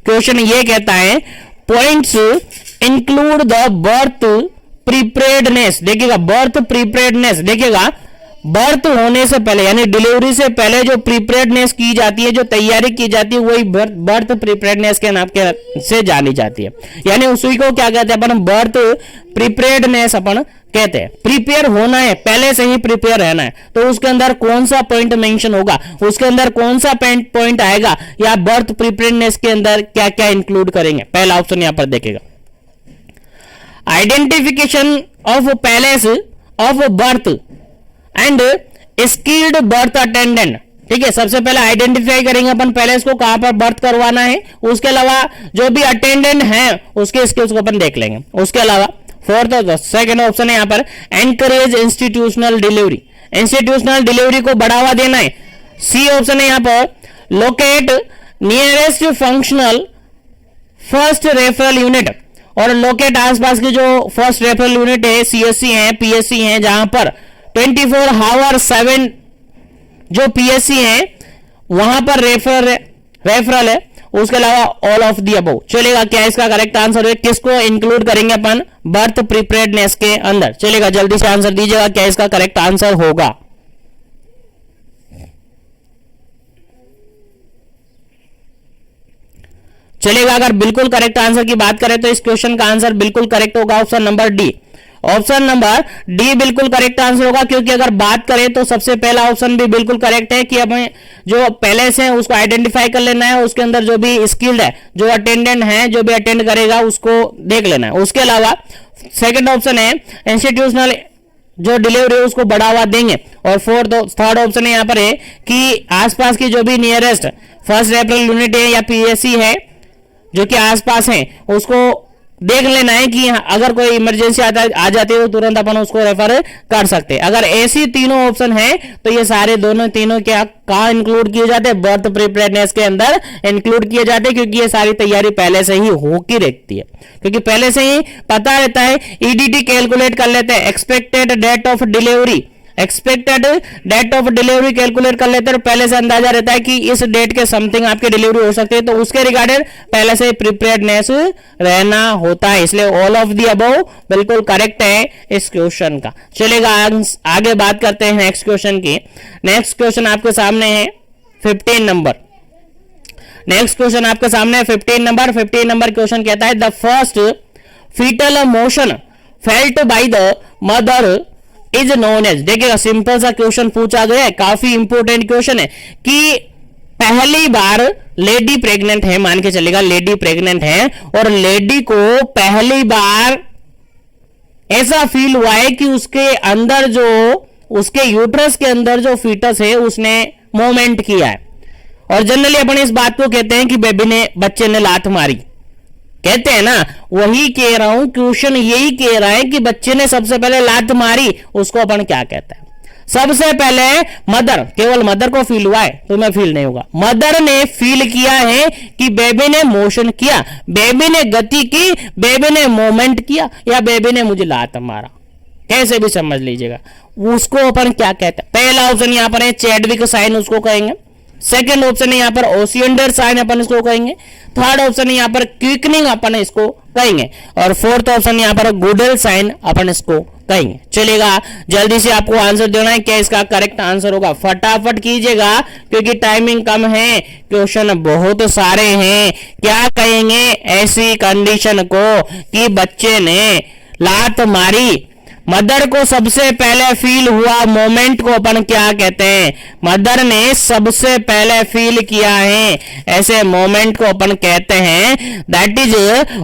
क्वेश्चन ये कहता है points include the birth preparedness. देखिएगा, बर्थ प्रिपेयर्डनेस, देखिएगा बर्थ होने से पहले यानी डिलीवरी से पहले जो प्रिपेयर्डनेस की जाती है, जो तैयारी की जाती है, वही बर्थ प्रिपेयर्डनेस के नाम के से जानी जाती है। यानी उसी को क्या कहते हैं अपन, बर्थ प्रिपेयर्डनेस अपन कहते हैं। प्रिपेयर होना है, पहले से ही प्रिपेयर रहना है, तो उसके अंदर कौन सा पॉइंट मेंशन होगा, उसके अंदर कौन सा पॉइंट आएगा, या बर्थ प्रिपेयर्डनेस के अंदर क्या क्या इंक्लूड करेंगे। पहला ऑप्शन यहां पर देखेगा, identification of palace of birth and skilled birth attendant. ठीक है, सबसे पहले आइडेंटिफाई करेंगे अपन पैलेस को, कहां पर बर्थ करवाना है। उसके अलावा जो भी अटेंडेंट है उसके स्किल्स को अपन देख लेंगे। उसके अलावा फोर्थ और सेकंड ऑप्शन है यहां पर encourage institutional delivery. Institutional delivery को बढ़ावा देना है। सी ऑप्शन है यहां पर locate nearest functional first referral unit, और लोकेट आसपास की जो फर्स्ट रेफरल यूनिट है, सीएससी है, पीएससी है, जहां पर 24/7 जो पीएससी है वहां पर रेफरल है। उसके अलावा ऑल ऑफ दी अबव। चलेगा, क्या इसका करेक्ट आंसर है, किसको इंक्लूड करेंगे अपन बर्थ प्रिपेयर्डनेस के अंदर। चलेगा, जल्दी से आंसर दीजिएगा, क्या इसका करेक्ट आंसर होगा। चलेगा, अगर बिल्कुल करेक्ट आंसर की बात करें तो इस क्वेश्चन का आंसर बिल्कुल करेक्ट होगा option number D. Option number D बिल्कुल करेक्ट आंसर होगा, क्योंकि अगर बात करें तो सबसे पहला ऑप्शन भी बिल्कुल करेक्ट है कि हमें जो पैलेस है उसको आइडेंटिफाई कर लेना है, उसके अंदर जो भी स्किल्ड है, जो अटेंडेंट है, जो भी अटेंड करेगा उसको देख लेना है। उसके अलावा सेकंड ऑप्शन है इंस्टीट्यूशनल जो डिलीवरी है उसको बढ़ावा देंगे। और थर्ड ऑप्शन यहाँ पर है कि आसपास की जो भी नियरेस्ट फर्स्ट रेफरल यूनिट है या पीएससी है जो कि आसपास है उसको देख लेना है कि अगर कोई इमरजेंसी आ जाती है तो तुरंत अपन उसको रेफर कर सकते हैं। अगर ऐसी तीनों ऑप्शन है तो ये सारे दोनों तीनों क्या कहाँ इंक्लूड किए जाते हैं, बर्थ प्रिपेयरनेस के अंदर इंक्लूड किए जाते हैं, क्योंकि ये सारी तैयारी पहले से ही होके रहती है, क्योंकि पहले से ही पता रहता है। ईडीटी कैलकुलेट कर लेते हैं, expected date of delivery, expected date of delivery calculate कर लेते हैं, पहले से अंदाजा रहता है कि इस डेट के समथिंग आपकी डिलीवरी हो सकती है, तो उसके रिगार्डेड पहले से प्रिपेयर्डनेस रहना होता है। इसलिए ऑल ऑफ दी अबव बिल्कुल करेक्ट है इस क्वेश्चन का। चलेगा आगे बात करते हैं नेक्स्ट क्वेश्चन की। नेक्स्ट क्वेश्चन आपके सामने है 15 नंबर। नेक्स्ट क्वेश्चन आपके सामने 15 नंबर। 15 नंबर क्वेश्चन कहता है the first fetal motion felt by the mother is known as. देखिएगा सिंपल सा क्वेश्चन पूछा गया है, काफी इंपोर्टेंट क्वेश्चन है कि पहली बार लेडी प्रेग्नेंट है, मान के चलेगा लेडी प्रेग्नेंट है और लेडी को पहली बार ऐसा फील हुआ है कि उसके अंदर जो उसके यूट्रस के अंदर जो फीटस है उसने मूवमेंट किया है। और जनरली अपन इस बात को कहते हैं कि बच्चे ने लात मारी, कहते हैं ना, वही कह रहा हूं, क्वेश्चन यही कह रहा है कि बच्चे ने सबसे पहले लात मारी, उसको अपन क्या कहते हैं। सबसे पहले मदर, केवल मदर को फील हुआ है, तुम्हें फील नहीं होगा। मदर ने फील किया है कि बेबी ने मोशन किया, बेबी ने गति की, बेबी ने मूवमेंट किया, या बेबी ने मुझे लात मारा, कैसे भी समझ लीजिएगा, उसको अपन क्या कहते हैं। पहला ऑप्शन यहां पर है चैडविक साइन, उसको कहेंगे। सेकंड ऑप्शन है यहाँ पर ओसिएंडर साइन, अपन इसको कहेंगे। थर्ड ऑप्शन है यहाँ पर क्विकनिंग, अपन इसको कहेंगे। और फोर्थ ऑप्शन यहाँ पर गुडल साइन, अपन इसको कहेंगे। चलेगा, जल्दी से आपको आंसर देना है, क्या इसका करेक्ट आंसर होगा, फटाफट कीजिएगा क्योंकि टाइमिंग कम है, क्वेश्चन बहुत सारे हैं। क्या कहेंगे ऐसी कंडीशन को कि बच्चे ने लात मारी, मदर को सबसे पहले फील हुआ मोमेंट को अपन क्या कहते हैं, मदर ने सबसे पहले फील किया है, ऐसे मोमेंट को अपन कहते हैं। That is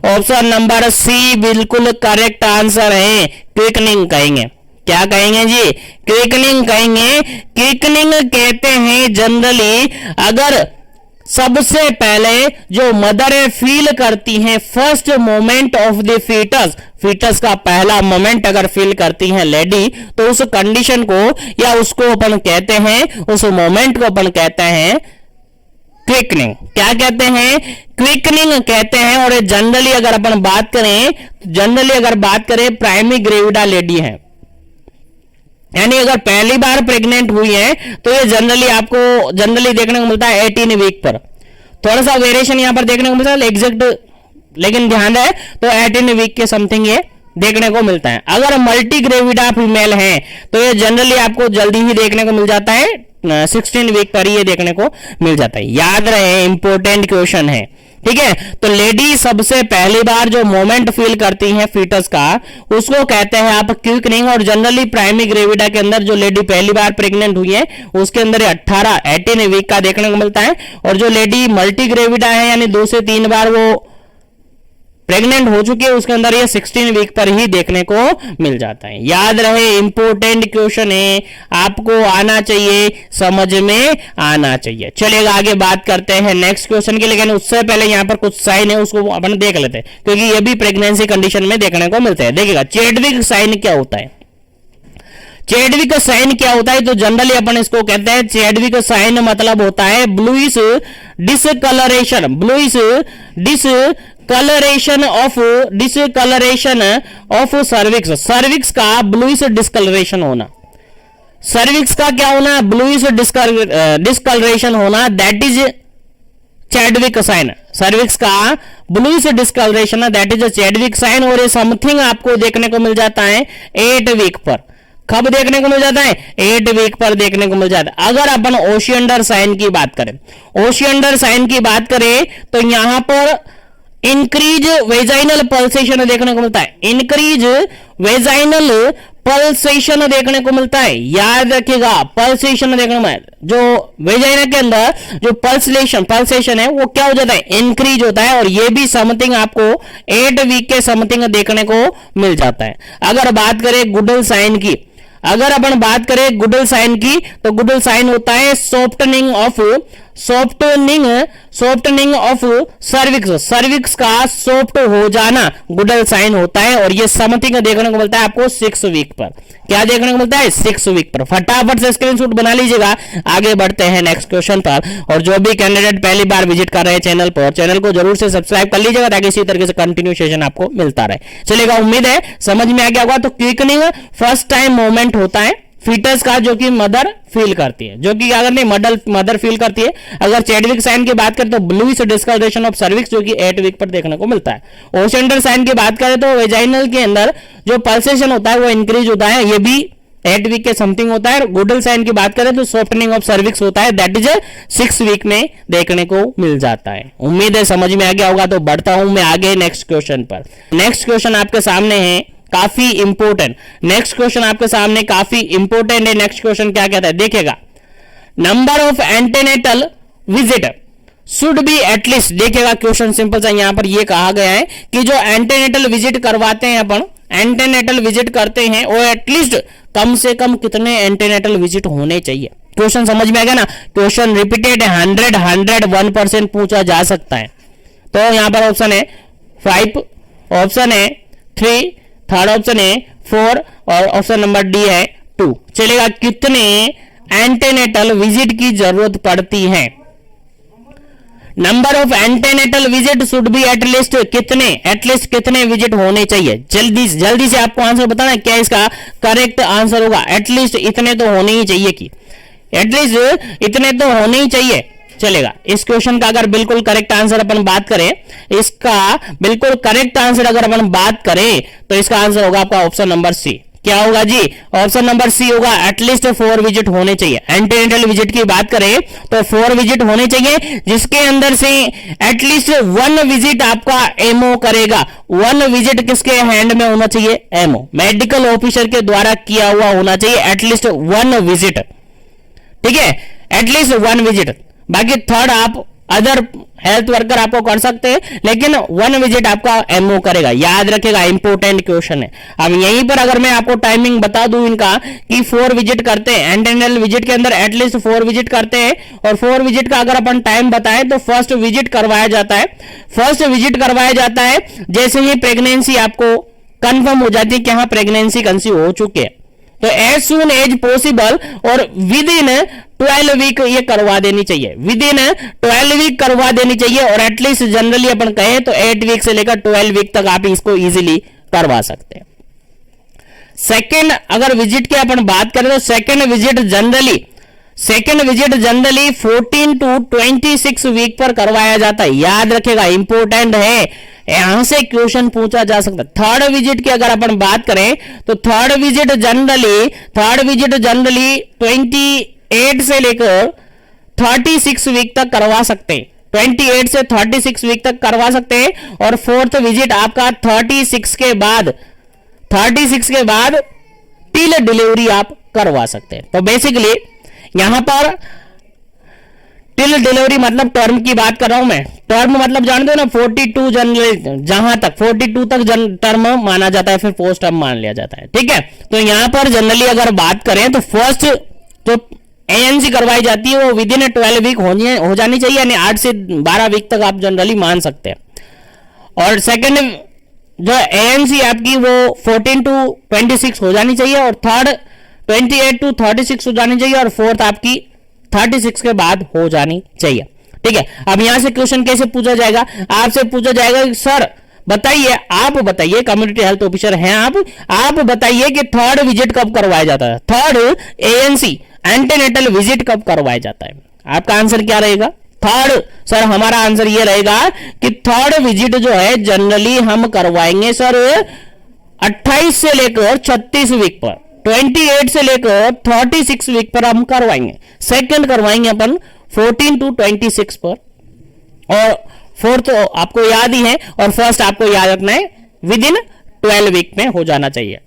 option number C बिल्कुल करेक्ट आंसर है, क्विकनिंग कहेंगे। क्या कहेंगे जी, क्विकनिंग कहेंगे। क्विकनिंग कहते हैं जनरली अगर सबसे पहले जो मदर फील करती हैं first moment of the fetus, fetus का पहला मोमेंट अगर फील करती हैं लेडी, तो उस कंडीशन को या उसको अपन कहते हैं, उस मोमेंट को अपन कहते हैं क्विकनिंग। क्या कहते हैं, क्विकनिंग कहते हैं। और जनरली अगर अपन बात करें प्राइमरी ग्रेविडा लेडी है, यानी अगर पहली बार प्रेग्नेंट हुई है तो ये जनरली देखने को मिलता है 18 वीक पर। थोड़ा सा वेरिएशन यहां पर देखने को मिलता है एग्जैक्ट, लेकिन ध्यान है तो 18 वीक के समथिंग ये देखने को मिलता है। अगर मल्टी ग्रेविडा फीमेल है तो ये जनरली आपको जल्दी ही देखने को मिल जाता है, 16 वीक पर ये देखने को मिल जाता है। याद रहे, इंपोर्टेंट क्वेश्चन है, ठीक है। तो लेडी सबसे पहली बार जो मोमेंट फील करती हैं फीटस का, उसको कहते हैं आप क्विकनिंग। और जनरली प्राइमरी ग्रेविडा के अंदर जो लेडी पहली बार प्रेग्नेंट हुई है उसके अंदर 18 वीक का देखने को मिलता है। और जो लेडी मल्टी ग्रेविडा है यानी 2 से 3 बार वो प्रेग्नेंट हो चुकी है, उसके अंदर ये 16 वीक पर ही देखने को मिल जाता है। याद रहे, इंपोर्टेंट क्वेश्चन है, आपको आना चाहिए, समझ में आना चाहिए। चलिएगा आगे बात करते हैं नेक्स्ट क्वेश्चन की, लेकिन उससे पहले यहाँ पर कुछ साइन है उसको अपन देख लेते हैं, क्योंकि ये भी प्रेगनेंसी कंडीशन में देखने को मिलते हैं। देखिएगा चैडविक साइन क्या होता है, चैडविक साइन क्या होता है, तो जनरली अपन इसको कहते हैं चैडविक साइन मतलब होता है bluish discoloration, bluish discoloration of cervix, cervix का ब्लूइश डिसकलरेशन होना, सर्विक्स का क्या होना, ब्लूइश डिसकलरेशन होना, that is Chadwick sign. Cervix का ब्लूइश डिसकलरेशन है, दैट इज चैडविक साइन। और ये समथिंग आपको देखने को मिल जाता है 8 वीक पर। कब देखने को मिल जाता है, 8 वीक पर देखने को मिल जाता है। अगर अपन ओशिएंडर साइन की बात करें, ओशिएंडर साइन की बात करें तो यहां पर इंक्रीज वेजाइनल पल्सेशन देखने को मिलता है, इंक्रीज वेजाइनल पल्सेशन देखने को मिलता है। याद रखिएगा, पल्सेशन देखने में जो वेजाइना के अंदर जो पल्सेशन है वो क्या हो जाता है, इंक्रीज होता है। और ये भी समथिंग आपको 8 वीक के समथिंग देखने को मिल जाता है। अगर बात करें गुडल साइन की, अगर अपन बात करें गुडल साइन की, तो गुडल साइन होता है सॉफ्टनिंग ऑफ सर्विक्स, सर्विक्स का सॉफ्ट हो जाना गुडल साइन होता है। और ये समथिंग देखने को मिलता है आपको 6 वीक पर। क्या देखने को मिलता है? 6 वीक पर। फटाफट से स्क्रीनशॉट बना लीजिएगा। आगे बढ़ते हैं नेक्स्ट क्वेश्चन पर। और जो भी कैंडिडेट पहली बार विजिट कर रहे हैं चैनल पर, चैनल को जरूर से सब्सक्राइब कर लीजिएगा ताकि इसी तरीके से कंटिन्यू सेशन आपको मिलता रहे। चलेगा, उम्मीद है समझ में आ गया होगा। तो क्विकनिंग फर्स्ट टाइम मोमेंट होता है फीटस का, जो कि मदर फील करती है, जो कि अगर नहीं मदर फील करती है। अगर चैडविक साइन की बात करें तो ब्लूइश डिस्कलरेशन ऑफ सर्विक्स, जो कि 8 वीक पर देखने को मिलता है। ओसेंडर साइन की बात करें तो वेजाइनल के अंदर जो पल्सेशन होता है वो इंक्रीज होता है, ये भी 8 वीक के समथिंग होता है। गुडल साइन की बात करें तो सॉफ्टनिंग ऑफ सर्विक्स होता है, दैट इज 6 वीक में देखने को मिल जाता है। उम्मीद है समझ में आ गया होगा। तो बढ़ता हूं मैं आगे नेक्स्ट क्वेश्चन पर। नेक्स्ट क्वेश्चन आपके सामने है काफी इंपोर्टेंट। नेक्स्ट क्वेश्चन आपके सामने काफी इंपोर्टेंट है। नेक्स्ट क्वेश्चन क्या कहता है देखिएगा, number of antenatal visit should be at least. देखिएगा क्वेश्चन सिंपल सा यहां पर ये कहा गया है कि जो एंटेनेटल विजिट करवाते हैं अपन, एंटेनेटल विजिट करते हैं, वो एटलीस्ट कम से कम कितने एंटेनेटल विजिट होने चाहिए। क्वेश्चन समझ में आ गया ना? क्वेश्चन रिपीटेड 101% पूछा जा सकता है। तो यहां पर ऑप्शन है 5, ऑप्शन है 3, थर्ड ऑप्शन है 4 और ऑप्शन नंबर डी है 2। चलेगा, कितने एंटेनेटल विजिट की जरूरत पड़ती है? Number of antenatal visit should be at least कितने विजिट होने चाहिए? जल्दी से आपको आंसर बताना, क्या इसका करेक्ट आंसर होगा? एटलीस्ट इतने तो होने ही चाहिए कि एटलीस्ट इतने तो होने ही चाहिए। चलेगा, इस क्वेश्चन का अगर बिल्कुल करेक्ट आंसर अपन बात करें, इसका बिल्कुल करेक्ट आंसर अगर अपन बात करें तो इसका आंसर होगा आपका ऑप्शन नंबर सी। क्या होगा जी? ऑप्शन नंबर सी होगा, एटलीस्ट 4 विजिट होने चाहिए। एंटेनेटल विजिट की बात करें तो 4 विजिट होने चाहिए, जिसके अंदर से एटलीस्ट 1 विजिट आपका एमओ करेगा। 1 विजिट किसके हैंड में होना चाहिए? एमओ, मेडिकल ऑफिसर के द्वारा किया हुआ होना चाहिए। एटलीस्ट 1 विजिट, ठीक है, एटलीस्ट 1 विजिट। बाकी थर्ड आप अदर हेल्थ वर्कर आपको कर सकते हैं, लेकिन 1 विजिट आपका एमओ करेगा। याद रखेगा, इंपोर्टेंट क्वेश्चन है। अब यहीं पर अगर मैं आपको टाइमिंग बता दूं इनका कि 4 विजिट करते हैं, एंटेनेटल विजिट के अंदर एटलीस्ट 4 विजिट करते हैं। और 4 विजिट का अगर अपन टाइम बताएं तो फर्स्ट विजिट करवाया जाता है। जैसे ही प्रेगनेंसी आपको कंफर्म हो जाती है कि हाँ प्रेगनेंसी कंसीव हो चुके हैं, तो एज सून एज पॉसिबल और विद इन 12 वीक ये करवा देनी चाहिए। विद इन 12 वीक करवा देनी चाहिए। और एटलीस्ट जनरली अपन कहें तो 8 वीक से लेकर 12 वीक तक आप इसको इजीली करवा सकते हैं। सेकेंड अगर विजिट की अपन बात करें तो second visit generally 14 to 26 week पर करवाया जाता है। याद रखेगा, इंपोर्टेंट है, यहां से क्वेश्चन पूछा जा सकता है। थर्ड विजिट की अगर अपन बात करें तो थर्ड विजिट जनरली 28 से लेकर 36 वीक तक करवा सकते हैं। 28 से 36 वीक तक करवा सकते हैं। और फोर्थ विजिट आपका 36 के बाद टिल डिलीवरी आप करवा सकते हैं। तो बेसिकली यहां पर टिल डिलीवरी मतलब टर्म की बात कर रहा हूं मैं। टर्म मतलब जानते हो ना 42 जनरली, जहां तक 42 तक टर्म माना जाता है, फिर पोस्ट टर्म मान लिया जाता है, ठीक है। तो यहां पर जनरली अगर बात करें तो फर्स्ट जो एएनसी करवाई जाती है वो विद इन 12 वीक हो जानी चाहिए, यानी 8 से 12 वीक तक आप जनरली मान सकते हैं। और सेकेंड जो एएनसी आपकी वो 14 to 26 हो जानी चाहिए। और थर्ड 28 to 36 हो जानी चाहिए। और फोर्थ आपकी 36 के बाद हो जानी चाहिए, ठीक है। अब यहां से क्वेश्चन कैसे पूछा जाएगा? आपसे पूछा जाएगा कि सर बताइए, आप बताइए, कम्युनिटी हेल्थ ऑफिसर हैं आप बताइए कि थर्ड विजिट कब करवाया जाता है? थर्ड एएनसी एंटीनेटल विजिट कब करवाया जाता है? आपका आंसर क्या रहेगा? थर्ड। सर हमारा आंसर ये रहेगा कि थर्ड विजिट जो है जनरली हम करवाएंगे सर 28 से लेकर 36 वीक पर, 28 से लेकर 36 वीक पर हम करवाएंगे। सेकंड करवाएंगे अपन 14 to 26 पर। और फोर्थ आपको याद ही है। और फर्स्ट आपको याद रखना है विद इन 12 वीक में हो जाना चाहिए।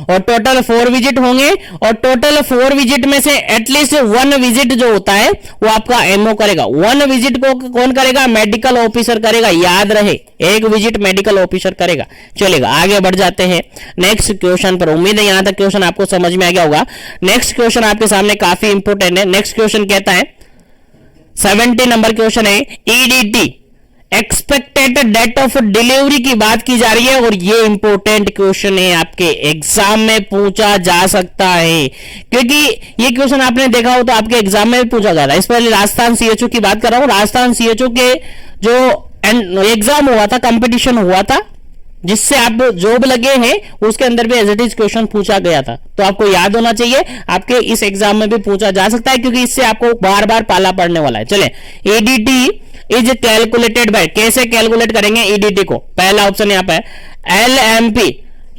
और टोटल 4 विजिट होंगे, और टोटल 4 विजिट में से एटलीस्ट 1 विजिट जो होता है वो आपका एमओ करेगा। 1 विजिट को कौन करेगा? मेडिकल ऑफिसर करेगा, याद रहे, 1 विजिट मेडिकल ऑफिसर करेगा। चलेगा, आगे बढ़ जाते हैं नेक्स्ट क्वेश्चन पर। उम्मीद है यहां तक क्वेश्चन आपको समझ में आ गया होगा। नेक्स्ट क्वेश्चन आपके सामने काफी इंपोर्टेंट है। नेक्स्ट क्वेश्चन कहता है 70 नंबर क्वेश्चन है, EDT expected date of delivery की बात की जा रही है, और ये इंपॉर्टेंट क्वेश्चन है, आपके एग्जाम में पूछा जा सकता है, क्योंकि ये क्वेश्चन आपने देखा हो तो आपके एग्जाम में भी पूछा जाता है। इस पर राजस्थान सीएचओ की बात कर रहा हूं। राजस्थान सीएचओ के जो एग्जाम हुआ था, कंपटीशन हुआ था, जिससे आप जॉब लगे हैं, उसके अंदर भी एज इट इज क्वेश्चन पूछा गया था, तो आपको याद होना चाहिए। आपके इस एग्जाम में भी पूछा जा सकता है, क्योंकि इससे आपको बार बार पाला पड़ने वाला है। चले, ईडीटी इज कैलकुलेटेड बाय, कैसे कैलकुलेट करेंगे ईडीटी को? पहला ऑप्शन यहां पर एलएमपी,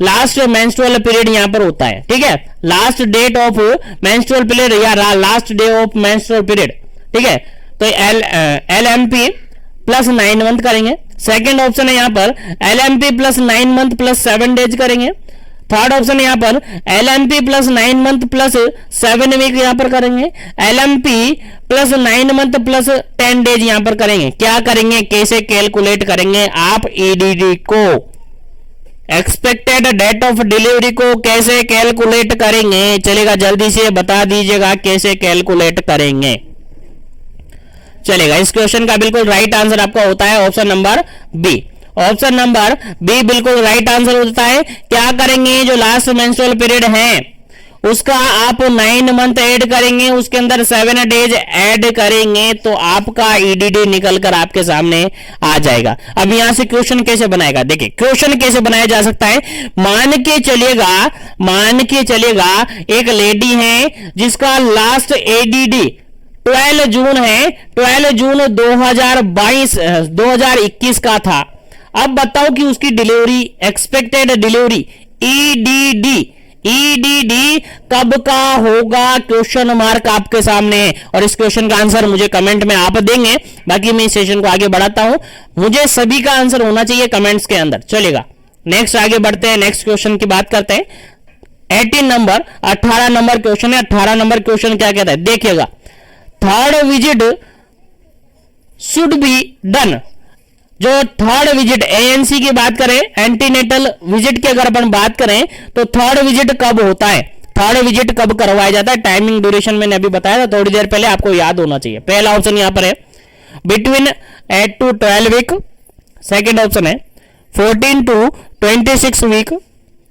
लास्ट मेंस्ट्रुअल पीरियड यहां पर होता है, ठीक है, last date of menstrual period या last day of menstrual period, ठीक है। तो एलएमपी प्लस 9 मंथ करेंगे। सेकंड ऑप्शन है यहां पर LMP plus 9 month plus 7 days करेंगे। थर्ड ऑप्शन यहां पर LMP plus 9 month plus 7 week यहां पर करेंगे। LMP plus 9 month plus 10 days यहां पर करेंगे। क्या करेंगे, कैसे कैलकुलेट करेंगे आप ईडीडी को? एक्सपेक्टेड डेट ऑफ डिलीवरी को कैसे कैलकुलेट करेंगे? चलेगा, जल्दी से बता दीजिएगा कैसे कैलकुलेट करेंगे। चलेगा, इस क्वेश्चन का बिल्कुल राइट आंसर आपका होता है option number B. Option number B बिल्कुल राइट आंसर होता है। क्या करेंगे, जो लास्ट मेंस्ट्रुअल पीरियड है उसका आप 9 मंथ ऐड करेंगे, उसके अंदर 7 डेज ऐड करेंगे, तो आपका ईडीडी निकल कर आपके सामने आ जाएगा। अब यहां से क्वेश्चन कैसे बनाएगा? देखिए, क्वेश्चन कैसे बनाया जा सकता है। मान के चलेगा एक लेडी है जिसका लास्ट एडीडी 12 जून है, 12 जून 2021 का था। अब बताओ कि उसकी डिलीवरी, एक्सपेक्टेड डिलीवरी ईडीडी कब का होगा? क्वेश्चन मार्क आपके सामने है, और इस क्वेश्चन का आंसर मुझे कमेंट में आप देंगे। बाकी मैं इस सेशन को आगे बढ़ाता हूं, मुझे सभी का आंसर होना चाहिए कमेंट्स के अंदर। चलेगा, नेक्स्ट आगे बढ़ते हैं, नेक्स्ट क्वेश्चन की बात करते हैं। 18 नंबर क्वेश्चन है। 18 नंबर क्वेश्चन क्या कहता है, देखिएगा, third visit should be done. जो थर्ड विजिट एएनसी की बात करें, एंटीनेटल विजिट की अगर अपन बात करें, तो थर्ड विजिट कब होता है? थर्ड विजिट कब करवाया जाता है? टाइमिंग ड्यूरेशन मैंने अभी बताया था थोड़ी देर पहले, आपको याद होना चाहिए। पहला ऑप्शन यहां पर है between 8 to 12 week. Second option है 14 to 26 वीक।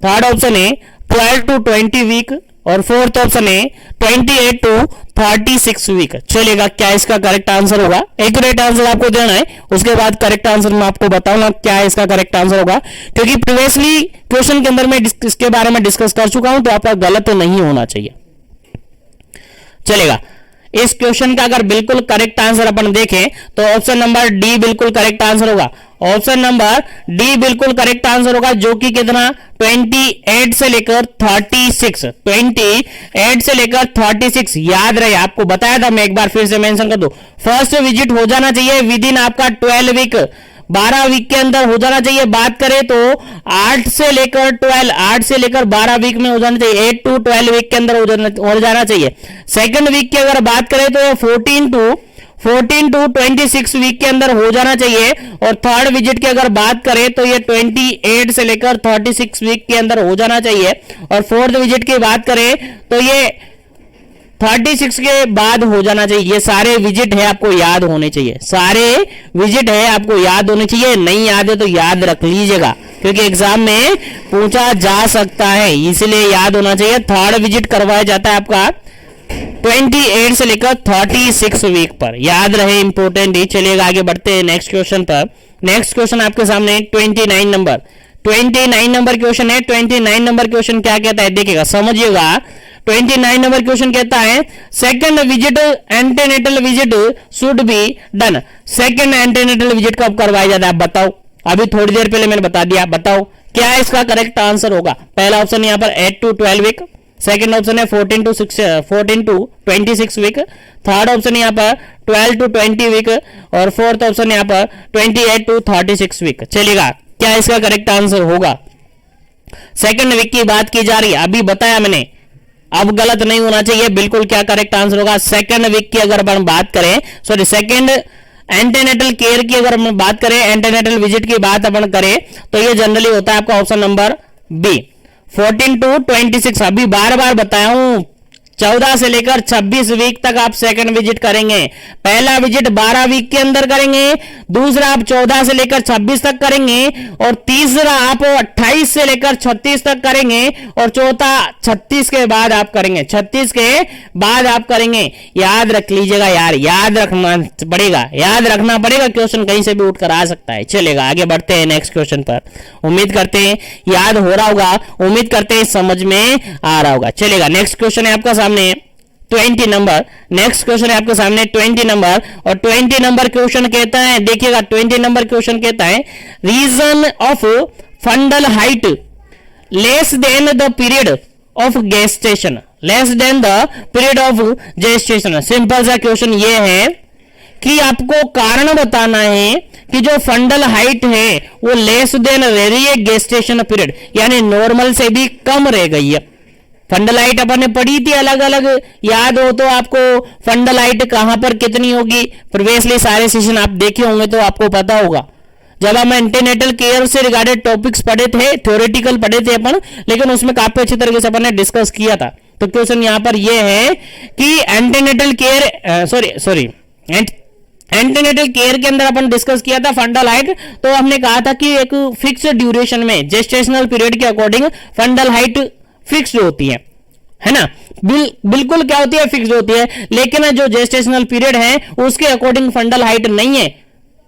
थर्ड ऑप्शन है 12 to 20 वीक, और फोर्थ ऑप्शन है 28 to 36 वीक। चलेगा, क्या इसका करेक्ट आंसर होगा? एक्यूरेट आंसर आपको देना है, उसके बाद करेक्ट आंसर मैं आपको बताऊंगा क्या इसका करेक्ट आंसर होगा, क्योंकि प्रीवियसली क्वेश्चन के अंदर मैं इसके बारे में डिस्कस कर चुका हूं, तो आपका गलत नहीं होना चाहिए। चलेगा, इस क्वेश्चन का अगर बिल्कुल करेक्ट आंसर अपन देखें तो ऑप्शन नंबर डी बिल्कुल करेक्ट आंसर होगा। ऑप्शन नंबर डी बिल्कुल करेक्ट आंसर होगा, जो कि कितना 28 से लेकर 36, 28 से लेकर 36 याद रहे। आपको बताया था, मैं एक बार फिर से मेंशन कर दूं, फर्स्ट विजिट हो जाना चाहिए विद इन आपका 12 वीक, 12 वीक के अंदर हो जाना चाहिए। बात करें तो 8 से लेकर 12 वीक में हो जाना चाहिए, 8 to 12 वीक के अंदर हो जाना चाहिए। सेकंड वीक की अगर बात करें तो 14 to 26 वीक के अंदर हो जाना चाहिए, और थर्ड विजिट की अगर बात करें तो ये 28 से लेकर 36 वीक के अंदर हो जाना चाहिए, और फोर्थ विजिट की बात करें तो ये 36 के बाद हो जाना चाहिए। ये सारे विजिट है आपको याद होने चाहिए, सारे विजिट है आपको याद होने चाहिए। नहीं याद है तो याद रख लीजिएगा, क्योंकि एग्जाम में पूछा जा सकता है, इसलिए याद होना चाहिए। थर्ड विजिट करवाया जाता है आपका 28 से लेकर 36 वीक पर, याद रहे, इंपोर्टेंट ही। चलिएगा, आगे बढ़ते हैं नेक्स्ट क्वेश्चन पर। नेक्स्ट क्वेश्चन आपके सामने 29 नंबर क्वेश्चन है। 29 नंबर क्वेश्चन क्या कहता है, देखिएगा, समझिएगा। 29 नंबर क्वेश्चन कहता है second visit antenatal visit should be done. Second antenatal visit कब करवाया जाता है, आप बताओ। अभी थोड़ी देर पहले मैंने बता दिया, बताओ क्या इसका करेक्ट आंसर होगा। पहला ऑप्शन यहाँ पर 8 to 12 वीक, सेकंड ऑप्शन है 14 to 26 वीक, थर्ड ऑप्शन यहाँ पर 12 to 20 वीक, और फोर्थ ऑप्शन यहाँ पर 28 to 36 वीक। चलिएगा, क्या इसका करेक्ट आंसर होगा? सेकंड वीक की बात की जा रही है, अभी बताया मैंने, अब गलत नहीं होना चाहिए, बिल्कुल क्या करेक्ट आंसर होगा। सेकंड वीक की अगर अपन बात करें, सॉरी सेकंड एंटीनेटल केयर की अगर हम बात करें, एंटीनेटल विजिट की बात अपन करें, तो ये जनरली होता है आपका ऑप्शन नंबर बी 14 to 26। अभी बार बार बताया हूं, 14 से लेकर 26 वीक तक आप सेकंड विजिट करेंगे। पहला विजिट 12 वीक के अंदर करेंगे, दूसरा आप 14 से लेकर 26 तक करेंगे, और तीसरा आप 28 से लेकर 36 तक करेंगे, और चौथा 36 के बाद आप करेंगे, 36 के बाद आप करेंगे। याद रख लीजिएगा यार, याद रखना पड़ेगा, क्वेश्चन कहीं से भी उठकर आ सकता है। चलेगा, आगे बढ़ते हैं नेक्स्ट क्वेश्चन पर। उम्मीद करते हैं याद हो रहा होगा, उम्मीद करते हैं समझ में आ रहा होगा। चलेगा, नेक्स्ट क्वेश्चन है आपका सामने 20 नंबर। नेक्स्ट क्वेश्चन है आपके सामने 20 नंबर, और 20 नंबर क्वेश्चन कहता है, देखिएगा 20 नंबर क्वेश्चन कहता है reason of fundal height less than the period of gestation, less than the period of gestation. Simple सा क्वेश्चन ये है कि आपको कारण बताना है कि जो फंडल हाइट है वो लेस देन रह रही है गेस्टेशन पीरियड, यानी नॉर्मल से भी कम रह गई है। फंडल हाइट अपन ने पढ़ी थी अलग अलग, याद हो तो आपको फंडल हाइट कहां पर कितनी होगी, प्रीवियसली सारे सेशन आप देखे होंगे तो आपको पता होगा। जब हम एंटीनेटल केयर से रिगार्डेड टॉपिक्स पढ़े थे, थ्योरेटिकल पढ़े थे अपन, लेकिन उसमें काफी अच्छी तरीके से अपन ने डिस्कस किया था। तो क्वेश्चन यहां पर यह है कि एंटीनेटल केयर एंटीनेटल केयर के अंदर अपन डिस्कस किया था फंडल हाइट, तो हमने कहा था कि एक फिक्स ड्यूरेशन में जेस्टेशनल पीरियड के अकॉर्डिंग फंडल हाइट फिक्स्ड होती है ना, बिल्कुल क्या होती है, फिक्स्ड होती है। लेकिन जो जेस्टेशनल पीरियड है उसके अकॉर्डिंग फंडल हाइट नहीं है,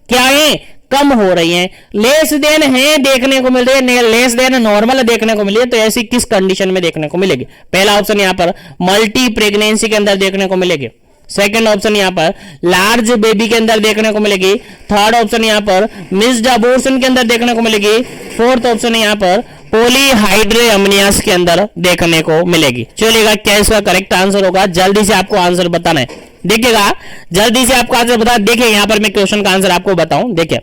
क्या है, कम हो रही है। लेस देन है देखने को मिल रही है, लेस देन नॉर्मल देखने को मिली है, तो ऐसी किस कंडीशन में देखने को मिलेगी? पहला ऑप्शन यहां पर मल्टी प्रेगनेंसी के अंदर देखने को मिलेगी, सेकंड ऑप्शन यहां पर लार्ज बेबी के अंदर देखने को मिलेगी, थर्ड ऑप्शन यहां पर मिस्ड अबॉर्शन के अंदर देखने को मिलेगी, फोर्थ ऑप्शन यहां पर पॉलीहाइड्रोअमनियास के अंदर देखने को मिलेगी। चलिएगा, क्या इसका करेक्ट आंसर होगा? जल्दी से आपको आंसर बताना है, देखिएगा जल्दी से आपको आंसर बता। देखिए यहां पर मैं क्वेश्चन का आंसर आपको बताऊं, देखिए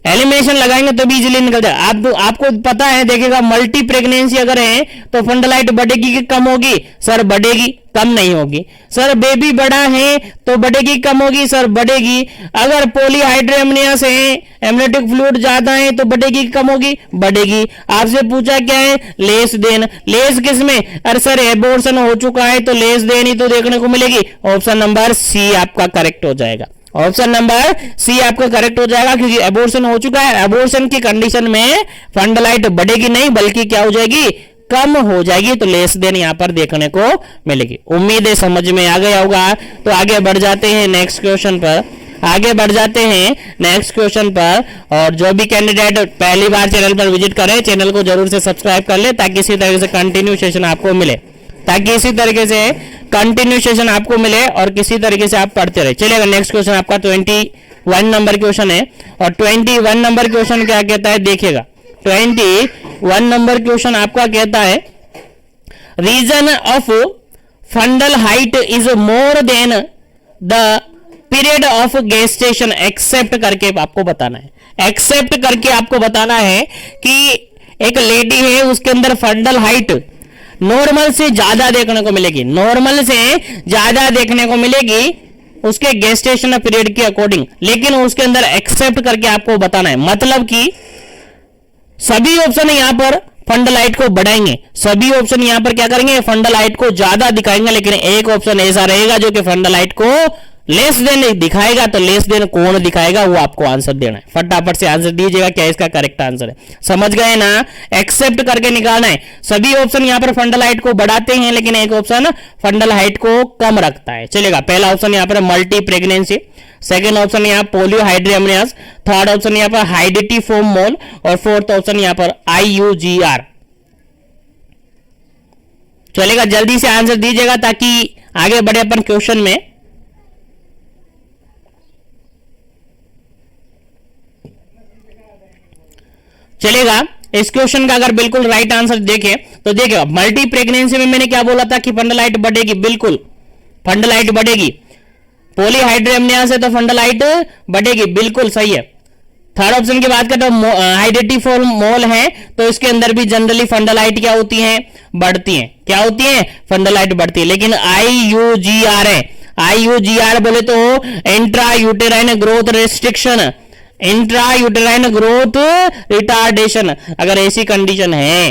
एलिमिनेशन लगाएंगे तो भी इजीली निकल जाए। आपको पता है, देखिएगा मल्टी प्रेगनेंसी अगर है तो फंडल हाइट बढ़ेगी कि कम होगी? सर बढ़ेगी, कम नहीं होगी। सर बेबी बड़ा है तो बढ़ेगी कम होगी? सर बढ़ेगी। अगर पॉलीहाइड्रोअमनियास है, एमनियोटिक फ्लूइड ज्यादा है तो बढ़ेगी कि कम होगी? बढ़ेगी। आपसे पूछा क्या है? Less than. लेस किस में? अरे सर एबॉर्शन हो चुका है तो लेस देन ही तो देखने को मिलेगी। ऑप्शन नंबर सी आपका करेक्ट हो जाएगा, ऑप्शन नंबर सी आपका करेक्ट हो जाएगा, क्योंकि एबॉर्शन हो चुका है। एबॉर्शन की कंडीशन में फंडल हाइट बढ़ेगी नहीं बल्कि क्या हो जाएगी? कम हो जाएगी। तो लेस देन यहां पर देखने को मिलेगी। उम्मीद है समझ में आ गया होगा। तो आगे बढ़ जाते हैं नेक्स्ट क्वेश्चन पर, आगे बढ़ जाते हैं नेक्स्ट क्वेश्चन पर। और जो भी कैंडिडेट पहली बार चैनल पर विजिट करे, चैनल को जरूर से सब्सक्राइब कर ले, ताकि इसी तरीके से कंटिन्यू सेशन आपको मिले, आपको मिले और किसी तरीके से आप पढ़ते रहे। चलिएगा, नेक्स्ट क्वेश्चन आपका 21 नंबर क्वेश्चन है। और 21 नंबर क्वेश्चन क्या कहता है? देखिएगा 21 नंबर क्वेश्चन आपका कहता है reason of fundal height is more than the period of gestation except करके आपको बताना है। एक्सेप्ट करके आपको बताना है कि एक लेडी है, उसके अंदर फंडल हाइट नॉर्मल से ज्यादा देखने को मिलेगी, नॉर्मल से ज्यादा देखने को मिलेगी उसके गेस्टेशन पीरियड के अकॉर्डिंग, लेकिन उसके अंदर एक्सेप्ट करके आपको बताना है। मतलब कि सभी ऑप्शन यहां पर फंडल हाइट को बढ़ाएंगे, सभी ऑप्शन यहां पर क्या करेंगे? फंडल हाइट को ज्यादा दिखाएंगे, लेकिन एक ऑप्शन ऐसा रहेगा जो कि फंडल हाइट को लेस देन दिखाएगा। तो लेस देन कौन दिखाएगा वो आपको आंसर देना है। फटाफट से आंसर दीजिएगा, क्या इसका करेक्ट आंसर है? समझ गए ना? एक्सेप्ट करके निकालना है। सभी ऑप्शन यहां पर फंडल हाइट को बढ़ाते हैं, लेकिन एक ऑप्शन फंडल हाइट को कम रखता है। चलेगा, पहला ऑप्शन यहां पर मल्टी प्रेगनेंसी, सेकेंड ऑप्शन यहां पॉलीहाइड्रोअमनियास, थर्ड ऑप्शन यहां पर हाइडिटी फोम मोल, और फोर्थ ऑप्शन यहां पर IUGR। चलेगा, जल्दी से आंसर दीजिएगा ताकि आगे बढ़े अपन क्वेश्चन में। चलेगा, इस क्वेश्चन का अगर बिल्कुल राइट आंसर देखें तो देखिए मल्टी प्रेगनेंसी में मैंने क्या बोला था कि फंडल हाइट बढ़ेगी, बिल्कुल फंडल हाइट बढ़ेगी। पॉलीहाइड्रोअमनियास है तो फंडल हाइट बढ़ेगी, बिल्कुल सही है। थर्ड ऑप्शन की बात करें तो हाइड्रेटिफोल मोल है, तो इसके अंदर भी जनरली फंडलाइट क्या होती है, बढ़ती है। क्या होती है, फंडलाइट बढ़ती है। लेकिन IUGR है, IUGR बोले तो intra uterine growth restriction, intra uterine growth retardation, अगर ऐसी कंडीशन है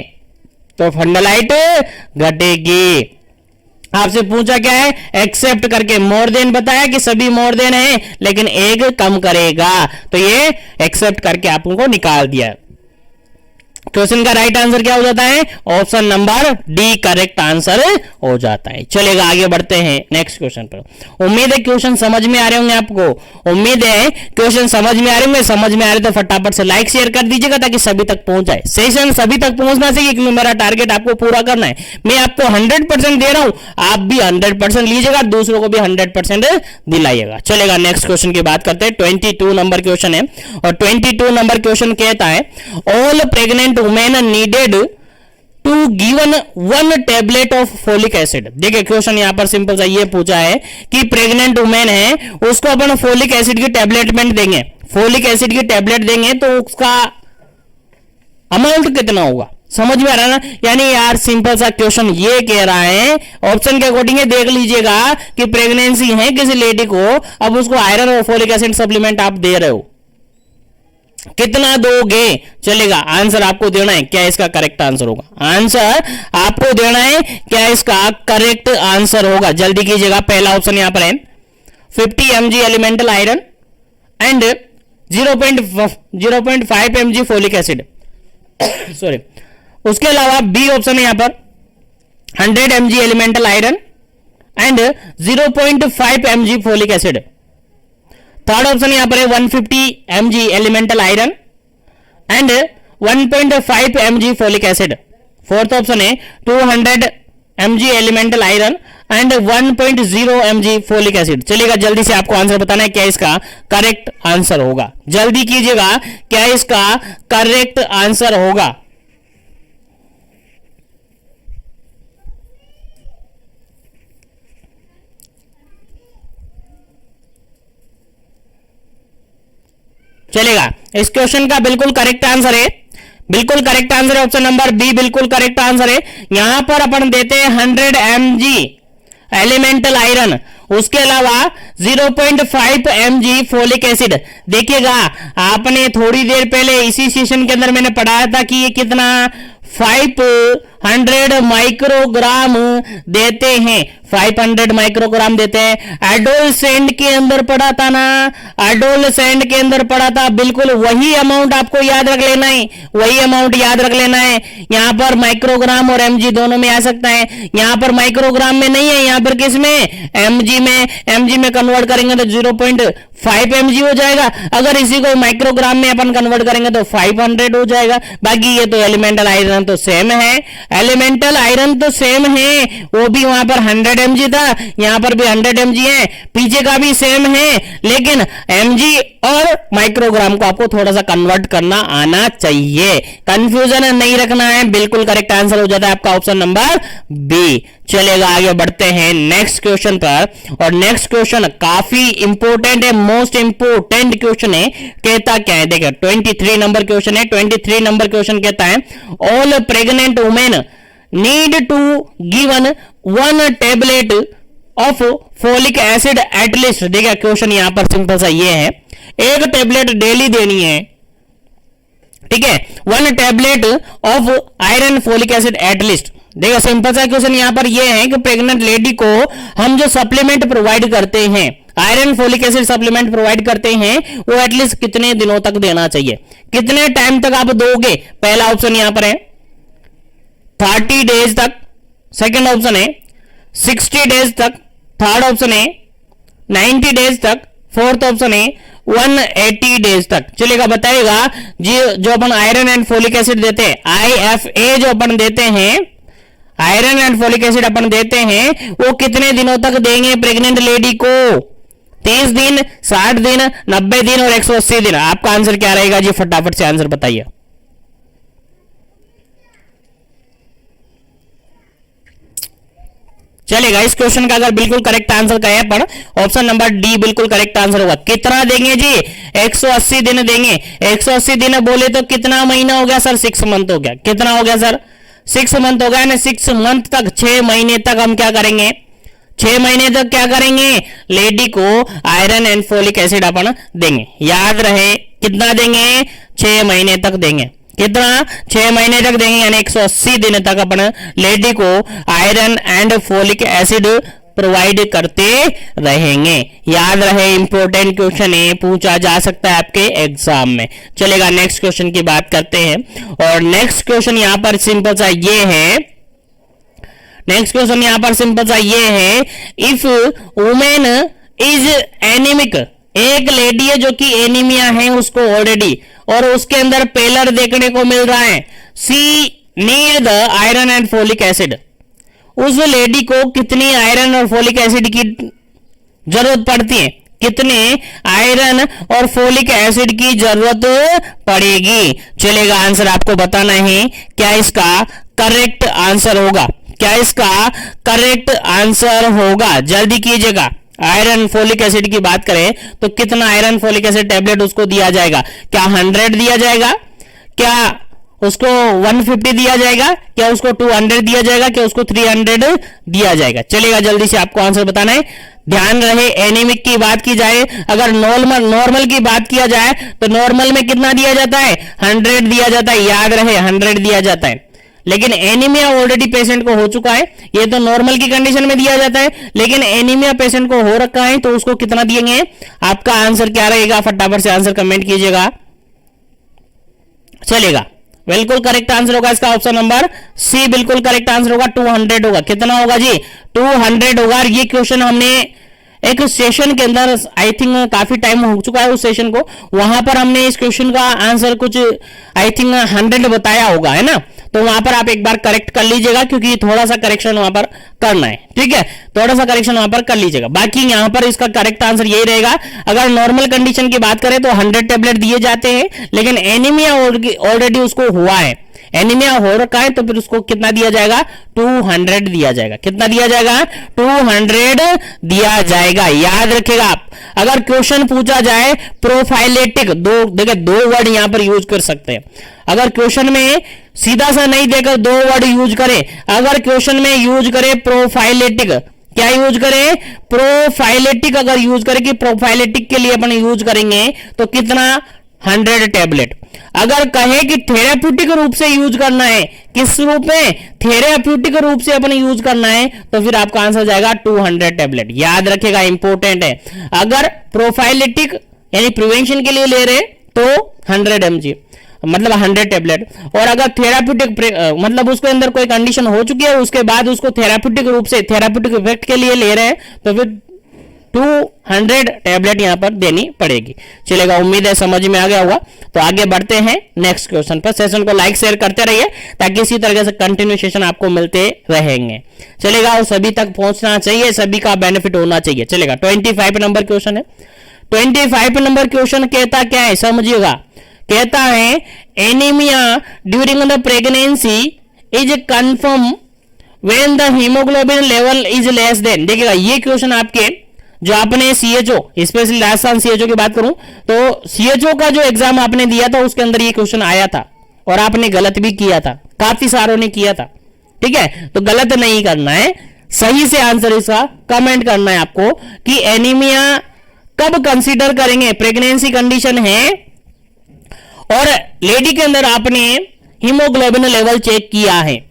तो फंडलाइट घटेगी। आपसे पूछा क्या है, एक्सेप्ट करके, मोर देन बताया कि सभी मोर देन है लेकिन एक कम करेगा, तो ये एक्सेप्ट करके आपको निकाल दिया। क्वेश्चन का राइट आंसर क्या हो जाता है, option number D correct answer हो जाता है। चलेगा आगे बढ़ते हैं नेक्स्ट क्वेश्चन पर। उम्मीद है क्वेश्चन समझ में आ रहे होंगे आपको, उम्मीद है क्वेश्चन समझ में आ रहे होंगे। समझ में आ रहे तो फटाफट से लाइक शेयर कर दीजिएगा ताकि सभी तक पहुंच जाए। सेशन सभी तक पहुंचना चाहिए क्योंकि मेरा टारगेट आपको पूरा करना है। मैं आपको 100% दे रहा हूं, आप भी 100% लीजिएगा, दूसरों को भी 100% दिलाइएगा। चलेगा नेक्स्ट क्वेश्चन की बात करते हैं। 22 नंबर क्वेश्चन है और 22 नंबर क्वेश्चन कहता है all pregnant women needed to given 1 tablet of folic acid. देखिए क्वेश्चन यहां पर सिंपल सा ये पूछा है कि प्रेग्नेंट वुमेन है, उसको अपन फोलिक एसिड की टेबलेटमेंट देंगे, फोलिक एसिड की टेबलेट देंगे तो उसका अमाउंट कितना होगा। समझ में आ रहा है ना, यानी यार सिंपल सा क्वेश्चन ये कह रहा है, ऑप्शन के अकॉर्डिंग देख लीजिएगा कि प्रेगनेंसी है किसी लेडी को, अब उसको आयरन और फोलिक एसिड सप्लीमेंट आप दे रहे हो, कितना दोगे। चलेगा आंसर आपको देना है, क्या इसका करेक्ट आंसर होगा, आंसर आपको देना है, क्या इसका करेक्ट आंसर होगा। जल्दी कीजिएगा, पहला ऑप्शन यहां पर है 50 mg elemental iron and 0.5 mg folic acid sorry. उसके अलावा बी ऑप्शन है यहां पर 100 mg elemental iron and 0.5 mg folic acid. Third option यहां पर है 150 mg elemental iron and 1.5 mg folic acid. Fourth option है 200 mg elemental iron and 1.0 mg folic acid. चलिएगा जल्दी से आपको आंसर बताना है, क्या इसका करेक्ट आंसर होगा। जल्दी कीजिएगा, क्या इसका करेक्ट आंसर होगा। चलेगा, इस क्वेश्चन का बिल्कुल करेक्ट आंसर है, बिल्कुल करेक्ट आंसर है ऑप्शन नंबर बी, बिल्कुल करेक्ट आंसर है। यहां पर अपन देते हैं 100 mg एलिमेंटल आयरन, उसके अलावा 0.5 mg फोलिक एसिड। देखिएगा आपने थोड़ी देर पहले इसी सेशन के अंदर मैंने पढ़ाया था कि ये कितना 500 माइक्रोग्राम देते हैं, 500 माइक्रोग्राम देते हैं। एडोलसेंट के अंदर पढ़ा था ना, एडोलसेंट के अंदर पढ़ा था, बिल्कुल वही अमाउंट आपको याद रख लेना है, वही अमाउंट याद रख लेना है। यहां पर माइक्रोग्राम और mg दोनों में आ सकता है, यहां पर माइक्रोग्राम में नहीं है, यहां पर किस में, mg में। mg में कन्वर्ट करेंगे तो 0.5 mg हो जाएगा, अगर इसी को माइक्रोग्राम में अपन कन्वर्ट करेंगे तो 500 हो जाएगा। बाकी ये तो एलिमेंटल आयरन तो सेम है, एलिमेंटल आयरन तो सेम है, वो भी वहां पर 100 mg था, यहां पर भी 100 mg है, पीछे का भी सेम है, लेकिन mg और माइक्रोग्राम को आपको थोड़ा सा कन्वर्ट करना आना चाहिए, कंफ्यूजन नहीं रखना है। बिल्कुल करेक्ट आंसर हो जाता है आपका ऑप्शन नंबर बी। चलेगा आगे बढ़ते हैं नेक्स्ट क्वेश्चन पर, और नेक्स्ट क्वेश्चन काफी इंपॉर्टेंट है, मोस्ट इंपॉर्टेंट क्वेश्चन है। कहता क्या है, देखिए 23 नंबर क्वेश्चन है। 23 नंबर क्वेश्चन कहता है all pregnant women need to given 1 tablet of folic acid at least. देखिए क्वेश्चन यहां पर सिंपल सा ये है, एक टेबलेट डेली देनी है, ठीक है, 1 tablet of iron folic acid at least. देखो सिंपल सा क्वेश्चन यहां पर यह है कि प्रेग्नेंट लेडी को हम जो सप्लीमेंट प्रोवाइड करते हैं, iron folic acid supplement provide करते हैं, वो एटलीस्ट कितने दिनों तक देना चाहिए, कितने टाइम तक आप दोगे। पहला ऑप्शन यहां पर है 30 डेज तक, सेकंड ऑप्शन है 60 डेज तक, थर्ड ऑप्शन है 90 डेज तक, फोर्थ ऑप्शन है 180 डेज तक। चलेगा बताइएगा जी, जो अपन आयरन एंड फोलिक एसिड देते हैं, IFA जो अपन देते हैं, आयरन एंड फोलिक एसिड अपन देते हैं, वो कितने दिनों तक देंगे प्रेग्नेंट लेडी को, 30 दिन, 60 दिन, 90 दिन और 180 दिन। आपका आंसर क्या रहेगा जी, फटाफट से आंसर बताइए। चलेगा। इस क्वेश्चन का अगर बिल्कुल करेक्ट आंसर कहे पर ऑप्शन नंबर डी बिल्कुल करेक्ट आंसर होगा। कितना देंगे जी? 180 दिन देंगे। 180 दिन बोले तो कितना महीना हो गया सर? 6 मंथ हो गया। कितना हो गया सर? 6 मंथ हो गया ना। 6 मंथ तक, 6 महीने तक हम क्या करेंगे? 6 महीने तक क्या करेंगे? लेडी को आयरन एंड फोलिक एसिड अपन देंगे। याद रहे कितना देंगे? 6 महीने तक देंगे। कितना? 6 महीने तक देंगे, यानी 180 दिन तक अपन लेडी को iron and folic acid provide करते रहेंगे। याद रहे, इंपॉर्टेंट क्वेश्चन है, पूछा जा सकता है आपके एग्जाम में। चलेगा, नेक्स्ट क्वेश्चन की बात करते हैं। और नेक्स्ट क्वेश्चन यहां पर सिंपल सा ये है, नेक्स्ट क्वेश्चन यहां पर सिंपल सा ये है, इफ वुमेन इज एनीमिक, एक लेडी है जो कि एनीमिया है उसको ऑलरेडी, और उसके अंदर पेलर देखने को मिल रहा है, she need the iron and folic acid, उस लेडी को कितनी आयरन और फोलिक एसिड की जरूरत पड़ती है? कितने आयरन और फोलिक एसिड की जरूरत पड़ेगी? चलेगा, आंसर आपको बताना है। क्या इसका करेक्ट आंसर होगा? क्या इसका करेक्ट आंसर होगा? जल्दी कीजिएगा। आयरन फोलिक एसिड की बात करें तो कितना आयरन फोलिक एसिड टेबलेट उसको दिया जाएगा? क्या 100 दिया जाएगा? क्या उसको 150 दिया जाएगा? क्या उसको 200 दिया जाएगा? क्या उसको 300 दिया जाएगा? चलेगा, जल्दी से आपको आंसर बताना है। ध्यान रहे, एनीमिक की बात की जाए, अगर नॉर्मल की बात किया जाए तो नॉर्मल में कितना दिया जाता है? 100 दिया जाता है। याद रहे, 100 दिया जाता है। लेकिन एनीमिया ऑलरेडी पेशेंट को हो चुका है, ये तो नॉर्मल की कंडीशन में दिया जाता है, लेकिन एनीमिया पेशेंट को हो रखा है तो उसको कितना दिएंगे? आपका आंसर क्या रहेगा? फटाफट से आंसर कमेंट कीजिएगा। चलेगा, बिल्कुल करेक्ट आंसर होगा इसका ऑप्शन नंबर सी, बिल्कुल करेक्ट आंसर होगा। 200 होगा। कितना होगा जी? 200 होगा। ये क्वेश्चन हमने एक सेशन के अंदर, आई थिंक काफी टाइम हो चुका है उस सेशन को, वहां पर हमने इस क्वेश्चन का आंसर कुछ आई थिंक 100 बताया होगा, है ना? तो वहां पर आप एक बार करेक्ट कर लीजिएगा, क्योंकि थोड़ा सा करेक्शन वहां पर करना है। ठीक है, थोड़ा सा करेक्शन वहां पर कर लीजिएगा। बाकी यहां पर इसका करेक्ट आंसर यही रहेगा। अगर नॉर्मल कंडीशन की बात करें तो 100 टेबलेट दिए जाते हैं, लेकिन एनीमिया ऑलरेडी उसको हुआ है, एनीमिया हो रखा है, तो फिर उसको कितना दिया जाएगा? 200 दिया जाएगा। कितना दिया जाएगा? 200 दिया जाएगा। याद रखिएगा आप, अगर क्वेश्चन पूछा जाए प्रोफाइलेटिक, देखिए 2 वर्ड यहां पर यूज कर सकते हैं। अगर क्वेश्चन में सीधा सा नहीं देकर 2 वर्ड यूज करें, अगर क्वेश्चन में यूज करें प्रोफाइलेटिक, क्या यूज करें? प्रोफाइलेटिक अगर यूज करें कि प्रोफाइलेटिक के लिए अपन यूज करेंगे तो कितना? 100 टेबलेट। अगर कहे कि थेराप्यूटिक रूप से यूज करना है, किस रूप में? थेराप्यूटिक रूप से अपन यूज करना है, तो फिर आपका आंसर जाएगा 200 टेबलेट। याद रखेगा, इंपॉर्टेंट है। अगर प्रोफाइलेटिक यानी प्रिवेंशन के लिए ले रहे तो 100 mg, मतलब 100 टेबलेट। और अगर थेराप्यूटिक मतलब उसके अंदर कोई कंडीशन हो चुकी है, उसके बाद उसको थेराप्यूटिक रूप से, थेराप्यूटिक इफेक्ट के लिए ले रहे हैं, तो फिर 200 टेबलेट यहां पर देनी पड़ेगी। चलेगा, उम्मीद है समझ में आ गया होगा। तो आगे बढ़ते हैं नेक्स्ट क्वेश्चन पर। सेशन को लाइक शेयर करते रहिए ताकि इसी तरह से कंटिन्यू सेशन आपको मिलते रहेंगे। चलेगा, और सभी तक पहुंचना चाहिए, सभी का बेनिफिट होना चाहिए। चलेगा, 25 नंबर क्वेश्चन है। 25 नंबर क्वेश्चन कहता क्या है? समझिएगा, कहता है anaemia during the pregnancy is confirm when the haemoglobin level is less than. देखिएगा, ये क्वेश्चन आपके जो आपने सीएचओ, स्पेशली राजस्थान सीएचओ की बात करूं तो सीएचओ का जो एग्जाम आपने दिया था उसके अंदर ये क्वेश्चन आया था, और आपने गलत भी किया था, काफी सारों ने किया था। ठीक है, तो गलत नहीं करना है, सही से आंसर इसका कमेंट करना है आपको कि एनीमिया कब कंसीडर करेंगे? प्रेगनेंसी कंडीशन है और लेडी के अंदर आपने हीमोग्लोबिन लेवल चेक किया है,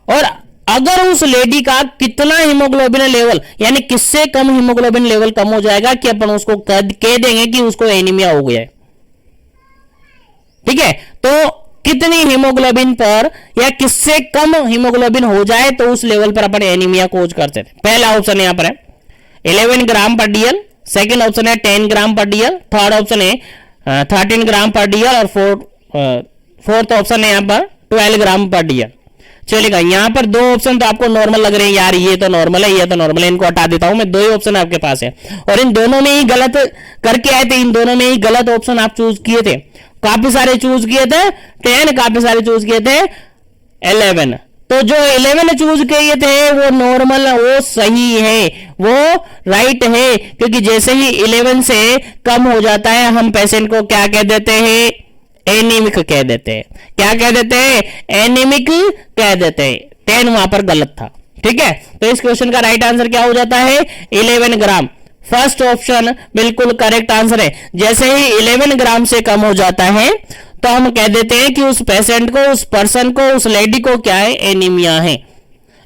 और अगर उस लेडी का कितना हीमोग्लोबिन लेवल, यानी किससे कम हीमोग्लोबिन लेवल कम हो जाएगा कि अपन उसको कह देंगे कि उसको एनीमिया हो गया है। ठीक है, तो कितनी हीमोग्लोबिन पर या किससे कम हीमोग्लोबिन हो जाए तो उस लेवल पर अपन एनीमिया खोज करते थे। पहला ऑप्शन यहां पर है 11 ग्राम पर डीएल, सेकेंड ऑप्शन है 10 ग्राम पर डीएल, थर्ड ऑप्शन है 13 ग्राम पर डीएल, और फोर्थ ऑप्शन है यहां पर 12 ग्राम पर डीएल। चलेगा, यहां पर 2 ऑप्शन तो आपको नॉर्मल लग रहे हैं, यार ये तो नॉर्मल है, ये तो नॉर्मल है, इनको हटा देता हूं मैं। 2 ही ऑप्शन आपके पास है और इन दोनों में ही गलत करके आए थे, इन दोनों में ही गलत ऑप्शन आप चूज किए थे। काफी सारे चूज किए थे 10, काफी सारे चूज किए थे 11, तो जो 11 चूज किए थे वो नॉर्मल, वो सही है, वो राइट है, क्योंकि जैसे ही 11 से कम हो जाता है हम पेशेंट को क्या कह देते हैं, एनीमिक कह देते हैं। क्या कह देते हैं, एनीमिक कह देते हैं। 10 वहां पर गलत था, ठीक है। तो इस क्वेश्चन का राइट आंसर क्या हो जाता है, 11 ग्राम। फर्स्ट ऑप्शन बिल्कुल करेक्ट आंसर है। जैसे ही 11 ग्राम से कम हो जाता है तो हम कह देते हैं कि उस पेशेंट को, उस पर्सन को, उस लेडी को क्या है, एनीमिया है।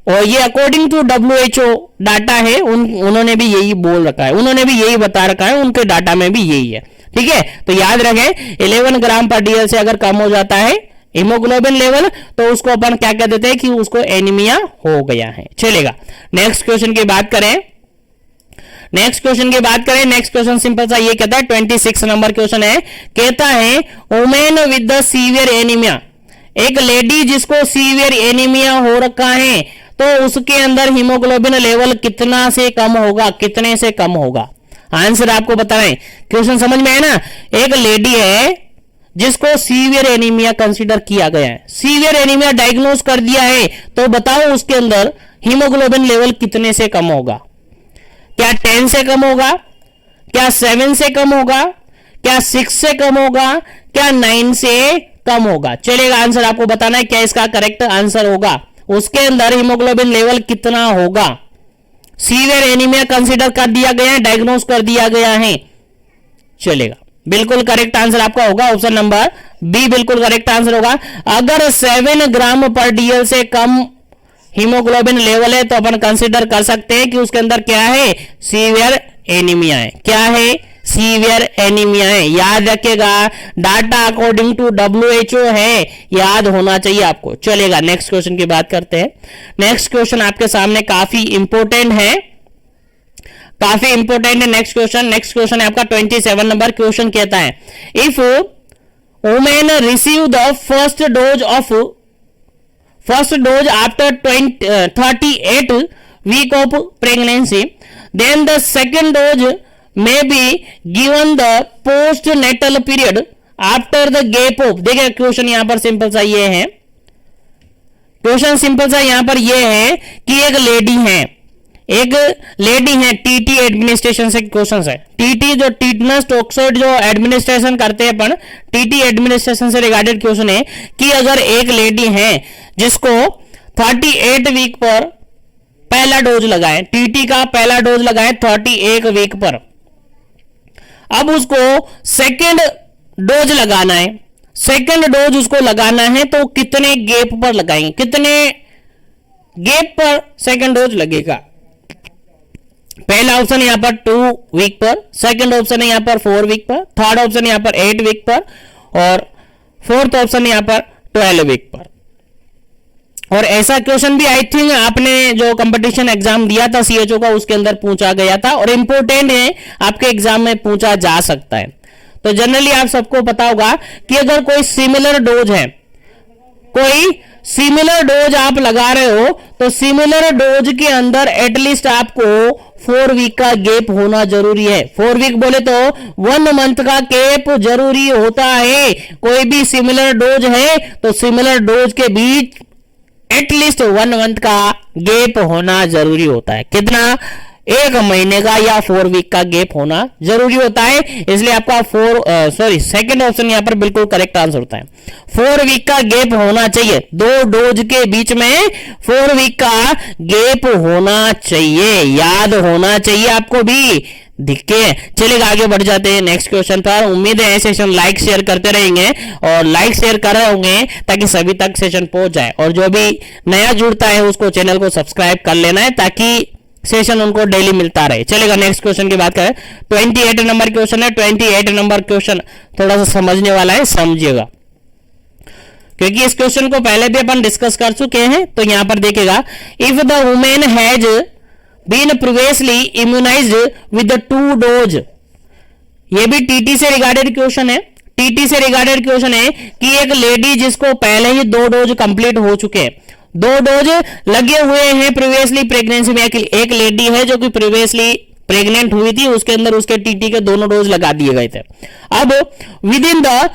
और ये अकॉर्डिंग टू WHO डाटा है, उन्होंने भी यही बोल रखा है, उन्होंने भी यही बता रखा है, उनके डाटा में भी यही है, ठीक है। तो याद रखें 11 ग्राम पर DL से अगर कम हो जाता है हीमोग्लोबिन लेवल तो उसको अपन क्या कह देते हैं कि उसको एनीमिया हो गया है। चलेगा, नेक्स्ट क्वेश्चन की बात करें। नेक्स्ट क्वेश्चन सिंपल सा ये कहता है, 26 नंबर क्वेश्चन है, कहता है women with the severe anaemia, एक लेडी जिसको सीवियर एनीमिया हो रखा है तो उसके अंदर हीमोग्लोबिन लेवल कितना से कम होगा, कितने से कम होगा। आंसर आपको बता रहे हैं, क्वेश्चन समझ में है ना। एक लेडी है जिसको सीवियर एनीमिया कंसीडर किया गया है, सीवियर एनीमिया डायग्नोज कर दिया है, तो बताओ उसके अंदर हीमोग्लोबिन लेवल कितने से कम होगा। क्या 10 से कम होगा, क्या 7 से कम होगा, क्या 6 से कम होगा, क्या 9 से कम होगा। चलेगा, आंसर आपको बताना है क्या इसका करेक्ट आंसर होगा। उसके अंदर हीमोग्लोबिन लेवल कितना होगा, सीवियर एनीमिया कंसीडर कर दिया गया है, डायग्नोज कर दिया गया है। चलेगा, बिल्कुल करेक्ट आंसर आपका होगा ऑप्शन नंबर बी, बिल्कुल करेक्ट आंसर होगा। अगर 7 ग्राम पर DL से कम हीमोग्लोबिन लेवल है तो अपन कंसीडर कर सकते हैं कि उसके अंदर क्या है, सीवियर एनीमिया है। क्या है, सीवियर एनीमिया है। याद रखिएगा, डाटा अकॉर्डिंग टू WHO है, याद होना चाहिए आपको। चलेगा, नेक्स्ट क्वेश्चन की बात करते हैं। नेक्स्ट क्वेश्चन आपके सामने काफी इंपॉर्टेंट है, काफी इंपॉर्टेंट है नेक्स्ट क्वेश्चन है आपका 27 नंबर क्वेश्चन कहता है, if women receive the first dose after 38 week of pregnancy, then the second dose may be given the post natal period after the gap of, देखिए question यहां पर simple सा ये है, क्वेश्चन सिंपल सा यहां पर ये है कि एक लेडी है TT एडमिनिस्ट्रेशन से क्वेश्चन है। TT जो टीटनस टॉक्सोइड जो एडमिनिस्ट्रेशन करते हैं अपन, TT एडमिनिस्ट्रेशन से रिगार्डेड क्वेश्चन है कि अगर एक लेडी है जिसको 38 वीक पर पहला डोज लगाए, TT का पहला डोज लगाए 31 वीक पर, अब उसको सेकेंड डोज लगाना है, सेकेंड डोज उसको लगाना है तो कितने गैप पर लगाएंगे, कितने गैप पर सेकेंड डोज लगेगा। पहला ऑप्शन यहां पर 2 वीक पर, सेकेंड ऑप्शन है यहां पर 4 वीक पर, थर्ड ऑप्शन यहां पर 8 वीक पर और फोर्थ ऑप्शन यहां पर 12 वीक पर। और ऐसा क्वेश्चन भी आई थिंक आपने जो कंपटीशन एग्जाम दिया था CHO का उसके अंदर पूछा गया था और इंपॉर्टेंट है, आपके एग्जाम में पूछा जा सकता है। तो जनरली आप सबको पता होगा कि अगर कोई सिमिलर डोज है, कोई सिमिलर डोज आप लगा रहे हो तो सिमिलर डोज के अंदर एटलीस्ट आपको 4 वीक का गैप होना जरूरी है। 4 वीक बोले तो 1 मंथ का गैप जरूरी होता है। कोई भी सिमिलर डोज है तो सिमिलर डोज के बीच एटलीस्ट 1 मंथ का गैप होना जरूरी होता है। कितना, 1 महीने का या 4 वीक का गैप होना जरूरी होता है। इसलिए आपका सेकंड ऑप्शन यहां पर बिल्कुल करेक्ट आंसर होता है। 4 वीक का गैप होना चाहिए, 2 डोज के बीच में 4 वीक का गैप होना चाहिए, याद होना चाहिए आपको भी। दिखे, चलिए आगे बढ़ जाते हैं नेक्स्ट क्वेश्चन पर। उम्मीद है सेशन लाइक शेयर करते रहेंगे और लाइक शेयर कर रहे होंगे ताकि सभी तक सेशन पहुंच जाए, और जो भी नया जुड़ता है उसको चैनल को सब्सक्राइब कर लेना है ताकि सेशन उनको डेली मिलता रहे। चलेगा, नेक्स्ट क्वेश्चन की बात करें। 28 नंबर क्वेश्चन है। 28 नंबर क्वेश्चन थोड़ा सा समझने वाला है, समझिएगा, क्योंकि इस क्वेश्चन को पहले भी अपन डिस्कस कर चुके हैं। तो यहां पर देखिएगा, if the women has been previously immunised with 2 dose, ये भी TT से रिगार्डेड क्वेश्चन है। TT से रिगार्डेड क्वेश्चन है कि एक लेडी जिसको पहले ही 2 डोज कंप्लीट हो चुके हैं, 2 डोज लगे हुए हैं प्रीवियसली प्रेगनेंसी में, एक लेडी है जो कि प्रीवियसली प्रेग्नेंट हुई थी, उसके अंदर उसके TT के दोनों डोज लगा दिए गए थे। अब with in the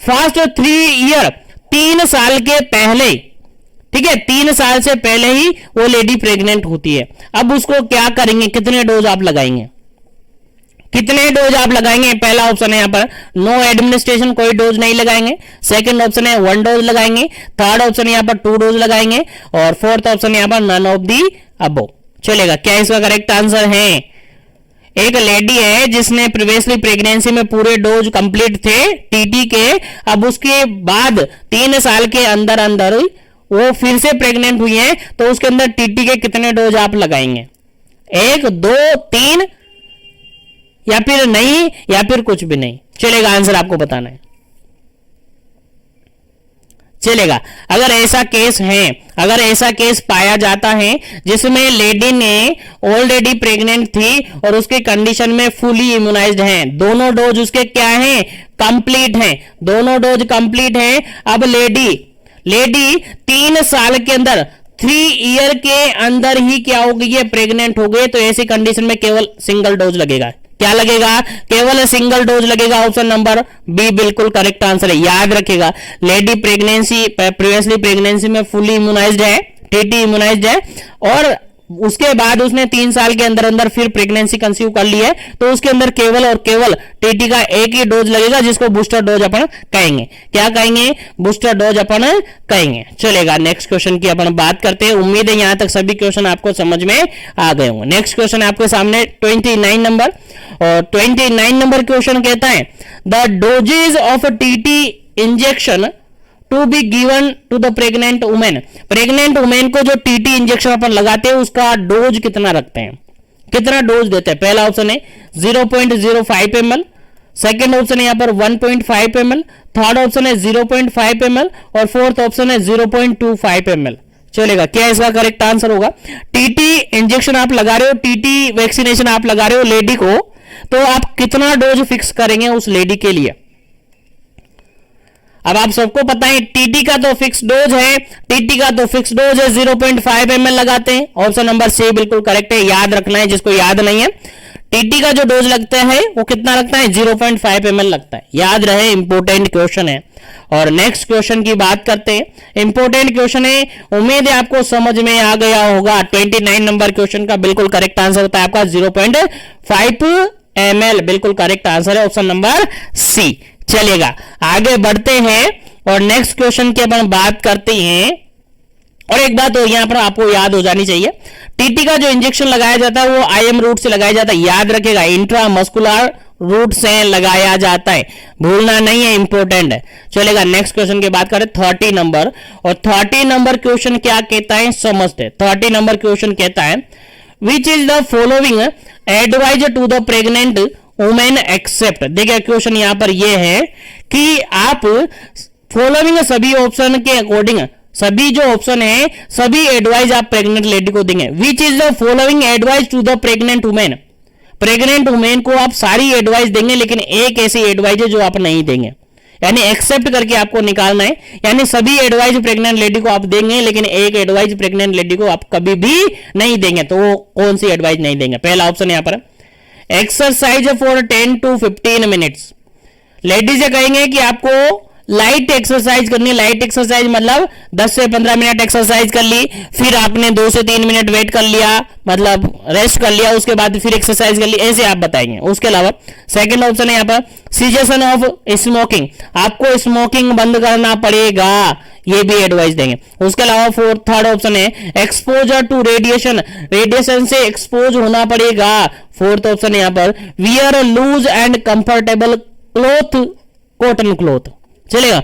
first 3 year, 3 साल के पहले, ठीक है, 3 साल से पहले ही वो लेडी प्रेग्नेंट होती है। अब उसको क्या करेंगे, कितने डोज आप लगाएंगे, कितने डोज आप लगाएंगे? पहला ऑप्शन है यहाँ पर नो एडमिनिस्ट्रेशन, कोई डोज नहीं लगाएंगे। सेकंड ऑप्शन है 1 डोज लगाएंगे। थर्ड ऑप्शन यहाँ पर 2 डोज लगाएंगे। और फोर्थ ऑप्शन यहाँ पर नन ऑफ दी अबव। चलेगा, क्या इसका करेक्ट आंसर है? एक लेडी है जिसने प्रीवियसली प्रेगनेंसी में पूरे डोज कंप्लीट थे टीटी के, अब उसके बाद 3 साल के अंदर अंदर वो फिर से प्रेग्नेंट हुई है, तो उसके अंदर टीटी के कितने डोज आप लगाएंगे? 1, 2, 3 या फिर नहीं, या फिर कुछ भी नहीं? चलेगा, आंसर आपको बताना है। चलेगा, अगर ऐसा केस है, अगर ऐसा केस पाया जाता है जिसमें लेडी ने ऑलरेडी प्रेग्नेंट थी और उसके कंडीशन में फुली इम्यूनाइज्ड है, दोनों डोज उसके क्या हैं, कंप्लीट हैं, दोनों डोज कंप्लीट हैं। अब लेडी 3 साल के अंदर 3 ईयर के अंदर ही क्या हो गई है, प्रेग्नेंट हो गई, तो ऐसी कंडीशन में केवल सिंगल डोज लगेगा। क्या लगेगा? केवल सिंगल डोज लगेगा। ऑप्शन नंबर बी बिल्कुल करेक्ट आंसर है। याद रखेगा, लेडी प्रीवियसली प्रेगनेंसी में फुली इम्यूनाइज्ड है, टीटी इम्यूनाइज्ड है, और उसके बाद उसने 3 साल के अंदर अंदर फिर प्रेगनेंसी कंसीव कर ली है, तो उसके अंदर केवल और केवल टीटी का एक ही डोज लगेगा, जिसको बूस्टर डोज अपन कहेंगे। क्या कहेंगे? बूस्टर डोज अपन कहेंगे। चलेगा, नेक्स्ट क्वेश्चन की अपन बात करते हैं। उम्मीद है यहां तक सभी क्वेश्चन आपको समझ में आ गए होंगे। नेक्स्ट क्वेश्चन आपके सामने 29 नंबर, और 29 नंबर क्वेश्चन कहता है the doses of TT injection to be given to the pregnant women. Pregnant women को जो टीटी इंजेक्शन अपन लगाते हैं उसका डोज कितना रखते हैं, कितना डोज देते हैं? पहला ऑप्शन है 0.05 ml, सेकेंड ऑप्शन है यहाँ पर 1.5 ml, थर्ड ऑप्शन है 0.5 ml, और फोर्थ ऑप्शन है 0.25 ml। चलेगा, क्या इसका करेक्ट आंसर होगा? टीटी इंजेक्शन आप लगा रहे हो, टीटी वैक्सीनेशन आप लगा रहे हो लेडी को, तो आप कितना डोज फिक्स करेंगे उस लेडी के लिए? अब आप सबको पता है टीटी का तो फिक्स डोज है, टीटी का तो फिक्स डोज है 0.5 ml लगाते हैं। ऑप्शन नंबर सी बिल्कुल करेक्ट है। याद रखना है, जिसको याद नहीं है, टीटी का जो डोज लगता है वो कितना लगता है? 0.5 ml लगता है। याद रहे, इंपोर्टेंट क्वेश्चन है। और नेक्स्ट क्वेश्चन की बात करते हैं। इंपोर्टेंट क्वेश्चन है, उम्मीद है आपको समझ में आ गया होगा। 29 नंबर क्वेश्चन का बिल्कुल करेक्ट आंसर होता है आपका 0.5 ml, बिल्कुल करेक्ट आंसर है ऑप्शन नंबर सी। चलेगा, आगे बढ़ते हैं और नेक्स्ट क्वेश्चन की अपन बात करते हैं। और एक बात और यहां पर आपको याद हो जानी चाहिए, टीटी का जो इंजेक्शन लगाया जाता है वो आईएम रूट से लगाया जाता है। याद रखेगा, इंट्रामस्कुलर रूट से लगाया जाता है, भूलना नहीं है, इंपॉर्टेंट है। चलेगा, नेक्स्ट क्वेश्चन की बात करें 30 नंबर, और 30 नंबर क्वेश्चन क्या कहता है समझते। 30 नंबर क्वेश्चन कहता है which is the following advice to the pregnant women except. देखिए क्वेश्चन यहां पर यह है कि आप फॉलोइंग सभी ऑप्शन के अकॉर्डिंग, सभी जो ऑप्शन है सभी एडवाइस आप प्रेग्नेंट लेडी को देंगे। Which is the following advice to the pregnant women. Pregnant women को आप सारी एडवाइस देंगे, लेकिन एक ऐसी एडवाइस है जो आप नहीं देंगे, यानी एक्सेप्ट करके आपको निकालना है। यानी सभी एडवाइस प्रेग्नेंट लेडी को आप देंगे, लेकिन एक एडवाइस प्रेग्नेंट लेडी को आप कभी भी नहीं देंगे। तो वो कौन सी एडवाइस नहीं देंगे? पहला ऑप्शन यहां पर exercise for 10 to 15 minutes. Ladies से कहेंगे कि आपको लाइट एक्सरसाइज करनी है। लाइट एक्सरसाइज मतलब 10 से 15 मिनट एक्सरसाइज कर ली, फिर आपने 2 से 3 मिनट वेट कर लिया, मतलब रेस्ट कर लिया, उसके बाद फिर एक्सरसाइज कर ली, ऐसे आप बताएंगे। उसके अलावा सेकंड ऑप्शन है यहाँ पर सीजेशन ऑफ स्मोकिंग, आपको स्मोकिंग बंद करना पड़ेगा, ये भी एडवाइस देंगे। उसके अलावा थर्ड ऑप्शन है एक्सपोजर टू रेडिएशन, रेडिएशन से एक्सपोज होना पड़ेगा। फोर्थ ऑप्शन है यहाँ पर wear loose and comfortable cloth, cotton cloth. चलेगा,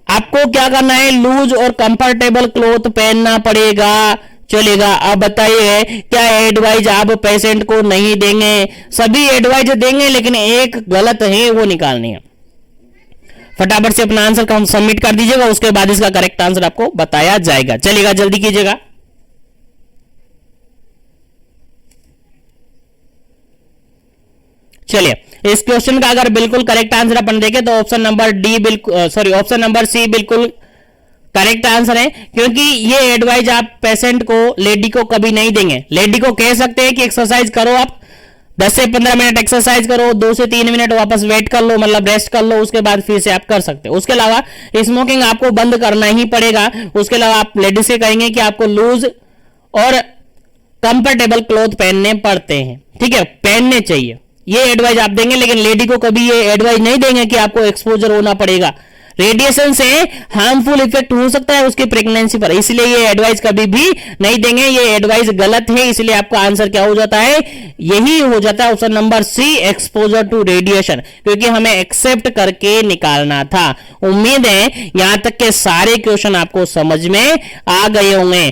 आपको क्या करना है? लूज और कंफर्टेबल क्लॉथ पहनना पड़ेगा। चलेगा, अब बताइए क्या एडवाइस आप पेशेंट को नहीं देंगे? सभी एडवाइस देंगे, लेकिन एक गलत है, वो निकालनी है। फटाफट से अपना आंसर का सबमिट कर दीजिएगा, उसके बाद इसका करेक्ट आंसर आपको बताया जाएगा। चलेगा, जल्दी कीजिएगा। चलिए, इस क्वेश्चन का अगर बिल्कुल करेक्ट आंसर अपन देखें तो ऑप्शन नंबर डी बिल्कुल ऑप्शन नंबर सी बिल्कुल करेक्ट आंसर है, क्योंकि ये एडवाइस आप पेशेंट को, लेडी को कभी नहीं देंगे। लेडी को कह सकते हैं कि एक्सरसाइज करो आप 10 से 15 मिनट एक्सरसाइज करो, 2 से 3 मिनट वापस वेट कर लो, मतलब रेस्ट कर लो, उसके बाद फिर से आप कर सकते हो। उसके अलावा स्मोकिंग आपको बंद करना ही पड़ेगा। उसके अलावा आप लेडीज से कहेंगे कि आपको लूज और कंफर्टेबल क्लोथ पहनने पड़ते हैं, ठीक है, पहनने चाहिए, ये एडवाइस आप देंगे। लेकिन लेडी को कभी ये एडवाइस नहीं देंगे कि आपको एक्सपोजर होना पड़ेगा। रेडिएशन से हार्मफुल इफेक्ट हो सकता है उसकी प्रेगनेंसी पर, इसलिए ये एडवाइस कभी भी नहीं देंगे, ये एडवाइस गलत है। इसलिए आपका आंसर क्या हो जाता है, यही हो जाता है option number C, exposure to radiation, क्योंकि हमें एक्सेप्ट करके निकालना था। उम्मीद है यहां तक के सारे क्वेश्चन आपको समझ में आ गए होंगे।